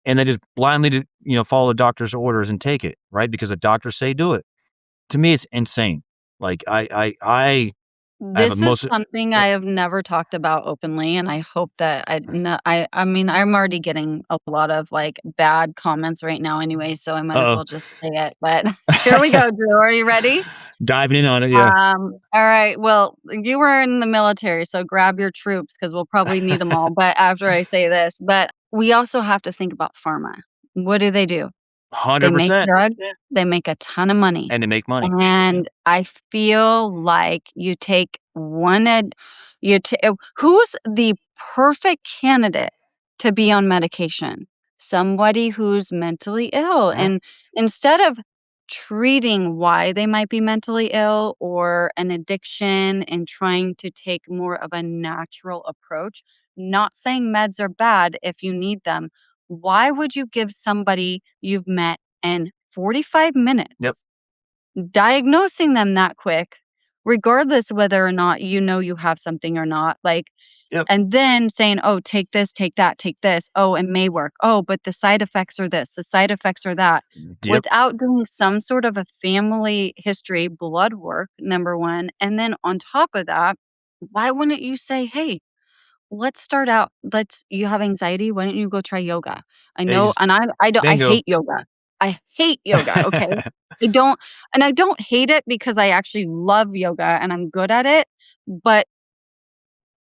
and they just blindly follow the doctor's orders and take it, right? Because the doctors say do it. To me, it's insane. Like, I have a This is most something I have never talked about openly, and I hope that I mean, I'm already getting a lot of, like, bad comments right now anyway, so I might as uh-oh. well just say it, but here we go, Drew, are you ready? Diving in on it, yeah. Alright, well, you were in the military, so grab your troops because 'cause we'll probably need them all, but after I say this, but we also have to think about pharma. What do? They make 100%, drugs, they make a ton of money, and to make money. and I feel like who's the perfect candidate to be on medication? Somebody who's mentally ill, Mhm. and instead of treating why they might be mentally ill or an addiction and trying to take more of a natural approach, not saying meds are bad if you need them, why would you give somebody you've met in 45 Yep, minutes, diagnosing them that quick, regardless whether or not you have something or not, like, yep, and then saying, "Oh, take this, take that, take this. Oh, it may work. Oh, but the side effects are this, the side effects are that," yep, without doing some sort of a family history blood work, number 1, and then on top of that, why wouldn't you say, "Hey, let's start out. Let's you have anxiety, why don't you go try yoga?" I know, ex and I bingo. hate yoga. I hate yoga, okay? I don't I don't hate it because I actually love yoga and I'm good at it, but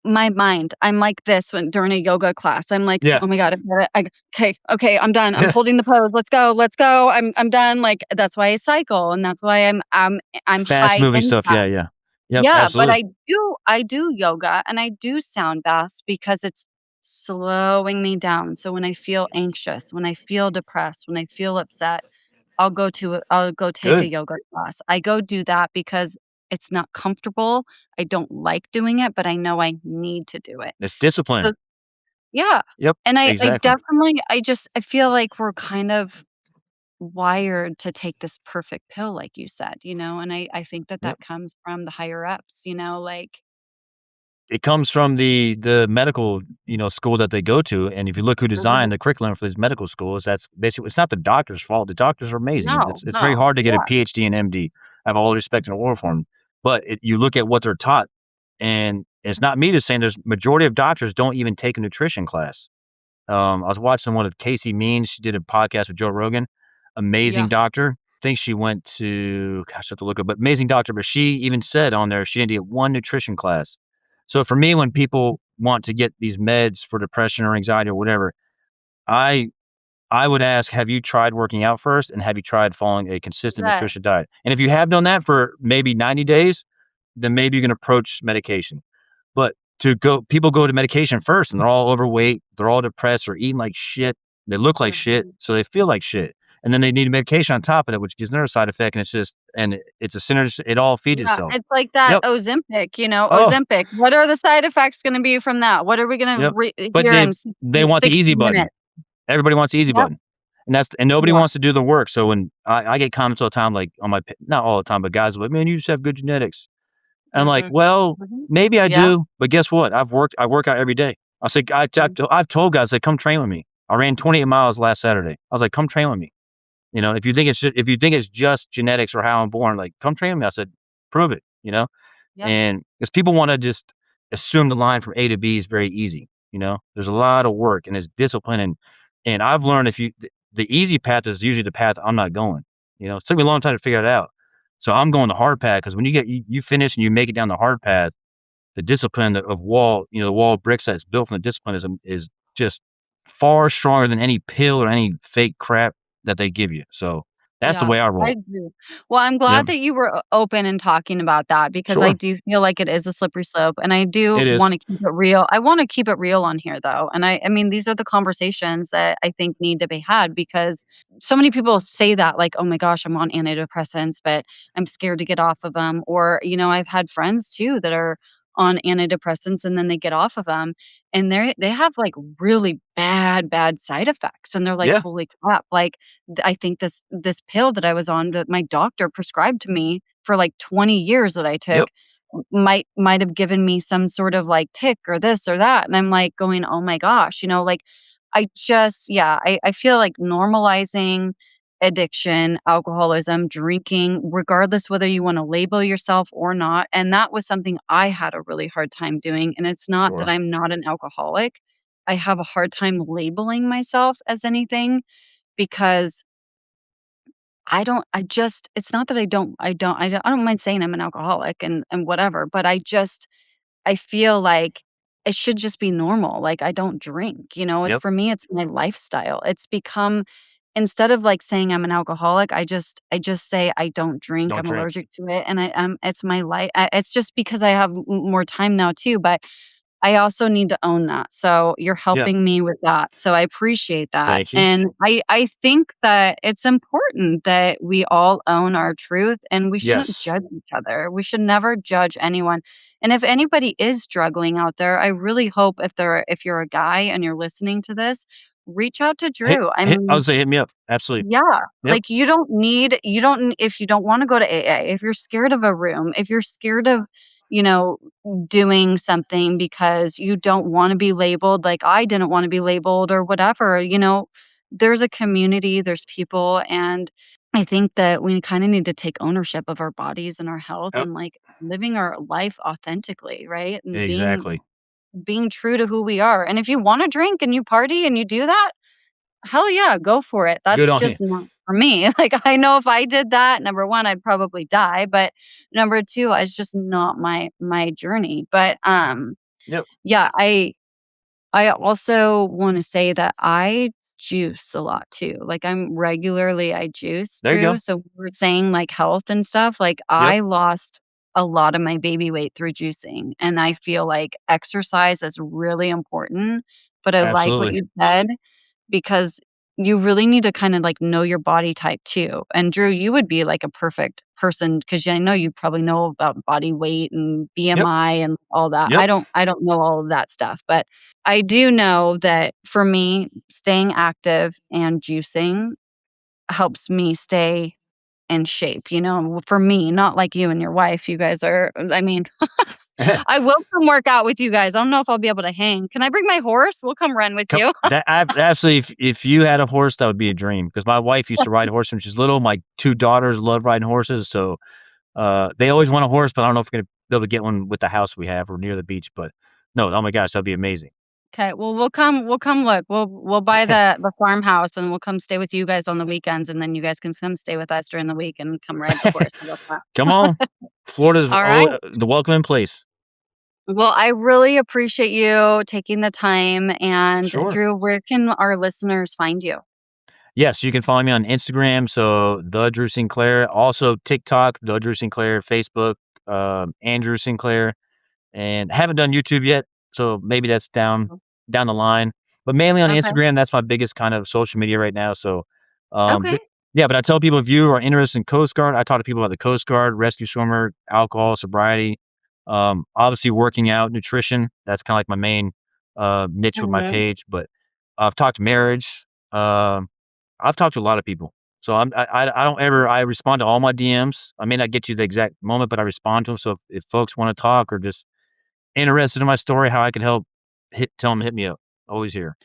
my mind, I'm like this when during a yoga class. I'm like, Yeah. "Oh my god, okay, I'm done. I'm holding the pose. Let's go. I'm done." Like, that's why I cycle, and that's why I'm Fast high moving stuff. impact. Yeah. Yeah. Yep. Yeah, but Absolutely. I do yoga and I do sound baths because it's slowing me down. So when I feel anxious, when I feel depressed, when I feel upset, I'll go take a Good. yoga class. I go do that because it's not comfortable. I don't like doing it, but I know I need to do it. It's So discipline. yeah, Yep. and I Exactly. definitely I feel like we're kind of wired to take this perfect pill, like you said, and I think that Yep. that comes from the higher ups, like It comes from the medical, school that they go to, and if you look who Mhm. designed the curriculum for these medical schools, that's basically it's not the doctor's fault. The doctors are amazing, and No, it's very no. hard to get a Yeah. PhD and MD. I have all the respect in the world for them, but you look at what they're taught, and it's not me just saying. There's majority of doctors don't even take a nutrition class. I was watching one of Casey Means. She did a podcast with Joe Rogan. Yeah. Amazing doctor. I think she went to, gosh, I have to look up, but amazing doctor. But she even said on there she didn't get one nutrition class. So for me, when people want to get these meds for depression or anxiety or whatever, I I would ask, have you tried working out first, and have you tried following a consistent Yes. nutrition diet? And if you have done that for maybe 90 days, then maybe you can approach medication. But people go to medication first and they're all overweight, they're all depressed or eating like shit. They look like shit, Mhm. so they feel like shit. And then they need medication on top of that, which gives another side effect. And it's a synergy. It all feeds Yeah, itself. it's like that Yep. Ozempic, Oh, Ozempic. What are the side effects gonna be from that? What are we gonna yep. But hear they in they want the 60 easy button. minutes? Everybody wants the easy Yep. button. And nobody Yeah. wants to do the work. So when I get comments all the time, like on not all the time, but guys are like, man, you just have good genetics. And I'm like, Mhm. well, Mhm. maybe I Yeah. do, but guess what? I work out every day. I say, Mhm. I've told guys, like, come train with me. I ran 28 miles last Saturday. I was like, come train with me. If you think it's just genetics or how I'm born, like, come train with me. I said, prove it, Yep. and because people want to just assume the line from A to B is very easy. There's a lot of work and it's discipline. And I've learned the easy path is usually the path I'm not going. It took me a long time to figure it out. So I'm going the hard path because when you finish and you make it down the hard path, the discipline of the wall bricks that's built from the discipline is just far stronger than any pill or any fake crap that they give you. So that's the Yeah, way I I roll. agree. Well, I'm Yep. glad that you were open and talking about that because I Sure. do feel like it is a slippery slope, and I do It is. wanna keep it real. I wanna keep it real on here, though, and I mean, these are the conversations that I think need to be had because so many people say that, like, "Oh my gosh, I'm on antidepressants, but I'm scared to get off of them," or, I've had friends too that are on antidepressants and then they get off of them, and they have, like, really bad side effects, and they're like, Yeah. "Holy crap," like, I think this pill that I was on that my doctor prescribed to me for, like, 20 years that I Yep. took might have given me some sort of, like, tic or this or that, and I'm, like, going, "Oh my gosh," like, I just yeah, I feel like normalizing addiction, alcoholism, drinking, regardless whether you wanna label yourself or not, and that was something I had a really hard time doing, and it's not that Sure. I'm not an alcoholic. I have a hard time labeling myself as anything because I just it's not that I don't mind saying I'm an alcoholic and whatever, but I feel like it should just be normal. Like I don't drink, it's Yep. for me it's my lifestyle. It's become instead of like saying I'm an alcoholic, I just say I don't drink. Don't I'm drink. allergic to it and it's my life. It's just because I have more time now too, but I also need to own that. So you're Yeah. helping me with that. So I appreciate that. Thank you. And I think that it's important that we all own our truth and we shouldn't Yes. judge each other. We should never judge anyone. And if anybody is struggling out there, I really hope if you're a guy and you're listening to this, reach out to Drew. I I mean, would say hit me up. Absolutely. yeah, Yep. like, you don't if you don't wanna go to AA, if you're scared of a room, if you're scared of, you know, doing something because you don't wanna be labeled like I didn't wanna be labeled or whatever, there's a community, there's people, and I think that we kinda need to take ownership of our bodies and our health Yep. and, like, living our life authentically, right? And being Exactly. being true to who we are, and if you wanna drink and you party and you do that, hell yeah, go for it. Good That's on you. just not for me. Like, I know if I did that, number 1, I'd probably die, but number 2, it's just not my journey. But, Yep. Yeah, I also want to say that I juice a lot too. Like I juice, There you Drew. go. So we're saying like health and stuff. Like Yep. I lost a lot of my baby weight through juicing. And I feel like exercise is really important. But I like what Absolutely. you said because you really need to kind of like know your body type too. And Drew, you would be like a perfect person because I know you probably know about body weight and Yep. BMI and all that. Yep. I don't know all of that stuff, but I do know that for me, staying active and juicing helps me stay in shape, for me, not like you and your wife. You guys are, I mean, I will come work out with you guys. I don't know if I'll be able to hang. Can I bring my horse? We'll come run with you. That absolutely. If you had a horse, that would be a dream. Because my wife used to ride horse when she was little. My two daughters love riding horses, so they always want a horse. But I don't know if we're gonna be able to get one with the house we have or near the beach. But no, oh my gosh, that'd be amazing. Okay, well, we'll come look. We'll buy the farmhouse and we'll come stay with you guys on the weekends, and then you guys can come stay with us during the week and come ride the horse. How about Come on, that? Florida's All right. the welcoming place. Well, I really appreciate you taking the time. And Sure. Drew, where can our listeners find you? Yes, you can follow me on Instagram. So the Drew Sinclair, also TikTok, the Drew Sinclair, Facebook, Andrew Sinclair. And haven't done YouTube yet, so maybe that's down the line. But mainly on Okay. Instagram, that's my biggest kind of social media right now. So, Okay. but yeah, but I tell people if you are interested in Coast Guard, I talk to people about the Coast Guard, rescue swimmer, alcohol, sobriety, obviously working out, nutrition. That's kind of like my main niche with my Mhm. page. But I've talked marriage. Um, I've talked to a lot of people. So I don't ever I respond to all my DMs. I may not get you the exact moment, but I respond to them. So if folks want to talk or just interested in my story, how I can help, tell them hit me up. Always here.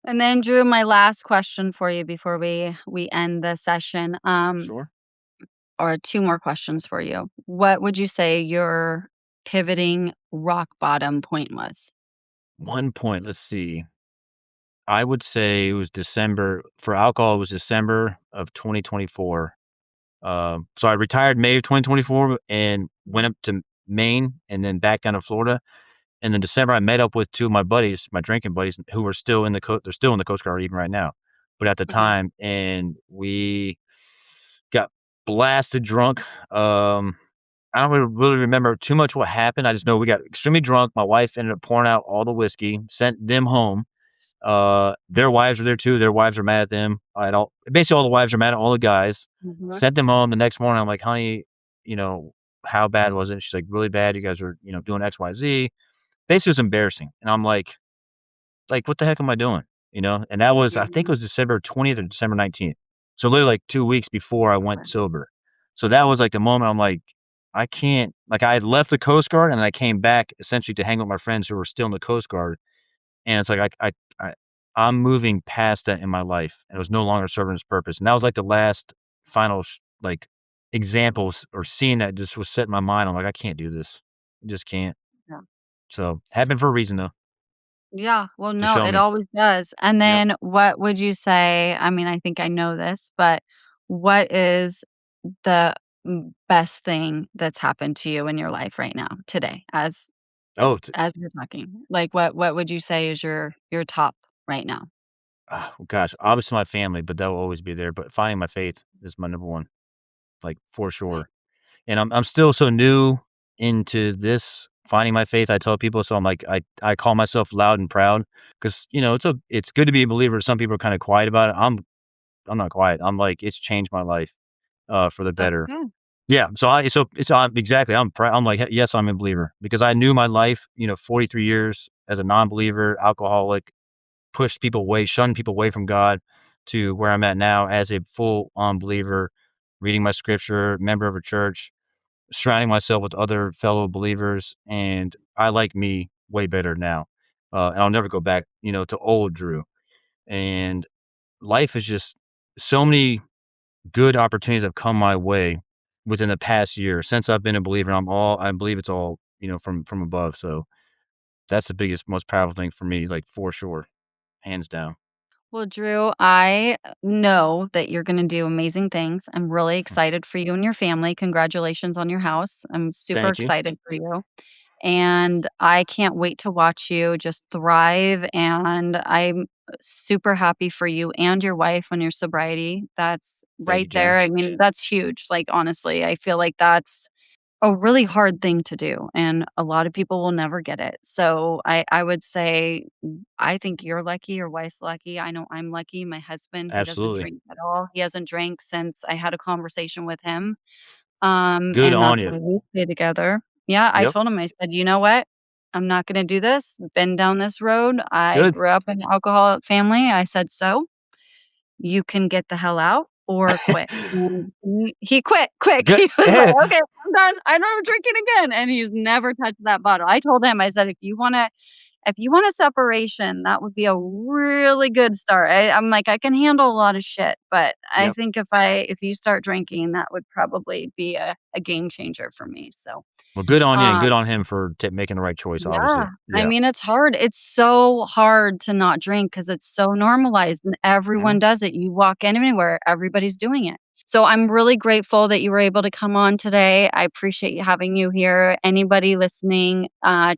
And then Drew, my last question for you before we end the session. Sure. Or two more questions for you. What would you say your pivoting rock bottom point was? One point, let's see. I would say it was December for alcohol. It was December of 2024. So I retired May of 2024 and went up to Maine and then back down to Florida. And then December, I met up with two of my buddies, my drinking buddies, who were still in the they're still in the Coast Guard even right now. But at the Okay. time, and we got blasted drunk. I don't really remember too much what happened. I just know we got extremely drunk. My wife ended up pouring out all the whiskey, sent them home. Their wives were there too. Their wives were mad at them. At all, basically, all the wives are mad at all the guys. Mhm. Sent them home. The next morning, I'm like, honey, you know, how bad was it? She's like, really bad. You guys were, doing X, Y, Z. Basically, it was embarrassing. And I'm like, what the heck am I doing? And that was, I think it Mhm. was December 20th or December 19th. So literally like 2 weeks before I went Okay. sober. So that was like the moment I'm like, I can't, like I had left the Coast Guard and I came back essentially to hang with my friends who were still in the Coast Guard. And it's like, I I'm moving past that in my life. And it was no longer serving its purpose. And that was like the last final, like examples or scene that just was set in my mind. I'm like, I can't do this. I just can't. Yeah. So happened for a reason though, Yeah, well, to no, show it me. always does. And Yep. then what would you say, I mean, I think I know this, but what is the best thing that's happened to you in your life right now, today, Oh, as we're talking? Like, what would you say is your top right now? gosh, obviously my family, but that will always be there. But finding my faith is my number one, like for Okay. sure. And I'm still so new into this finding my faith. I tell people, so I'm like I call myself loud and proud because it's good to be a believer. Some people are kind of quiet about it. I'm not quiet. I'm like it's changed my life for the That's better. good. Yeah. So it's exactly. I'm proud. I'm like yes, I'm a believer because I knew my life. 43 years as a non-believer, alcoholic, pushed people away, shunned people away from God to where I'm at now as a full on believer, reading my scripture, member of a church, surrounding myself with other fellow believers. And I like me way better now. And I'll never go back, to old Drew. And life is just so many good opportunities have come my way within the past year since I've been a believer. I believe it's all, from above. So that's the biggest, most powerful thing for me, like for sure, hands down. Well, Drew, I know that you're gonna do amazing things. I'm really excited for you and your family. Congratulations on your house. I'm super Thank you. excited for you. And I can't wait to watch you just thrive. And I'm super happy for you and your wife on your sobriety. That's Thank you, right Jen. there. I mean, that's huge. Like, honestly, I feel like that's a really hard thing to do, and a lot of people will never get it. So I would say, I think you're lucky, your wife's lucky. I know I'm lucky. My husband, he doesn't Absolutely. drink at all. He hasn't drank since I had a conversation with him. Good And on that's you. why we stay together. Yeah, I Yep. told him, I said, "You know what? I'm not gonna do this. Been down this road. I Good. grew up in an alcoholic family." I said, "So, you can get the hell out or quit." And he quit quick. Good. He was like, "Okay, I'm done. I'm never drinking again." And he's never touched that bottle. I told him, I said, if you want a separation, that would be a really good start. I'm like, I can handle a lot of shit, but I Yep. think if you start drinking, that would probably be a game changer for me. So, Well, good on you and um, good on him for making the right choice, yeah, obviously. I Yeah. mean, it's hard. It's so hard to not drink because it's so normalized and everyone Mhm. does it. You walk anywhere, everybody's doing it. So I'm really grateful that you were able to come on today. I appreciate you having you here. Anybody listening,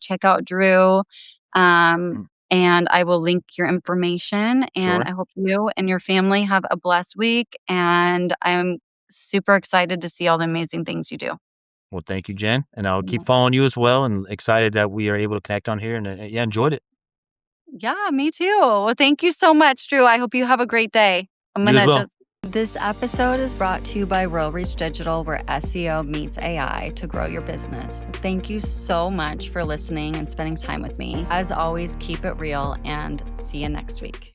check out Drew. Mm. And I will link your information. And Sure. I hope you and your family have a blessed week. And I'm super excited to see all the amazing things you do. Well, thank you, Jen. And I'll keep following you as well and excited that we are able to connect on here and yeah, enjoyed it. Yeah, me too. Well, thank you so much, Drew. I hope you have a great day. I'm You going as to well. just. This episode is brought to you by Real Reach Digital, where SEO meets AI to grow your business. Thank you so much for listening and spending time with me. As always, keep it real and see you next week.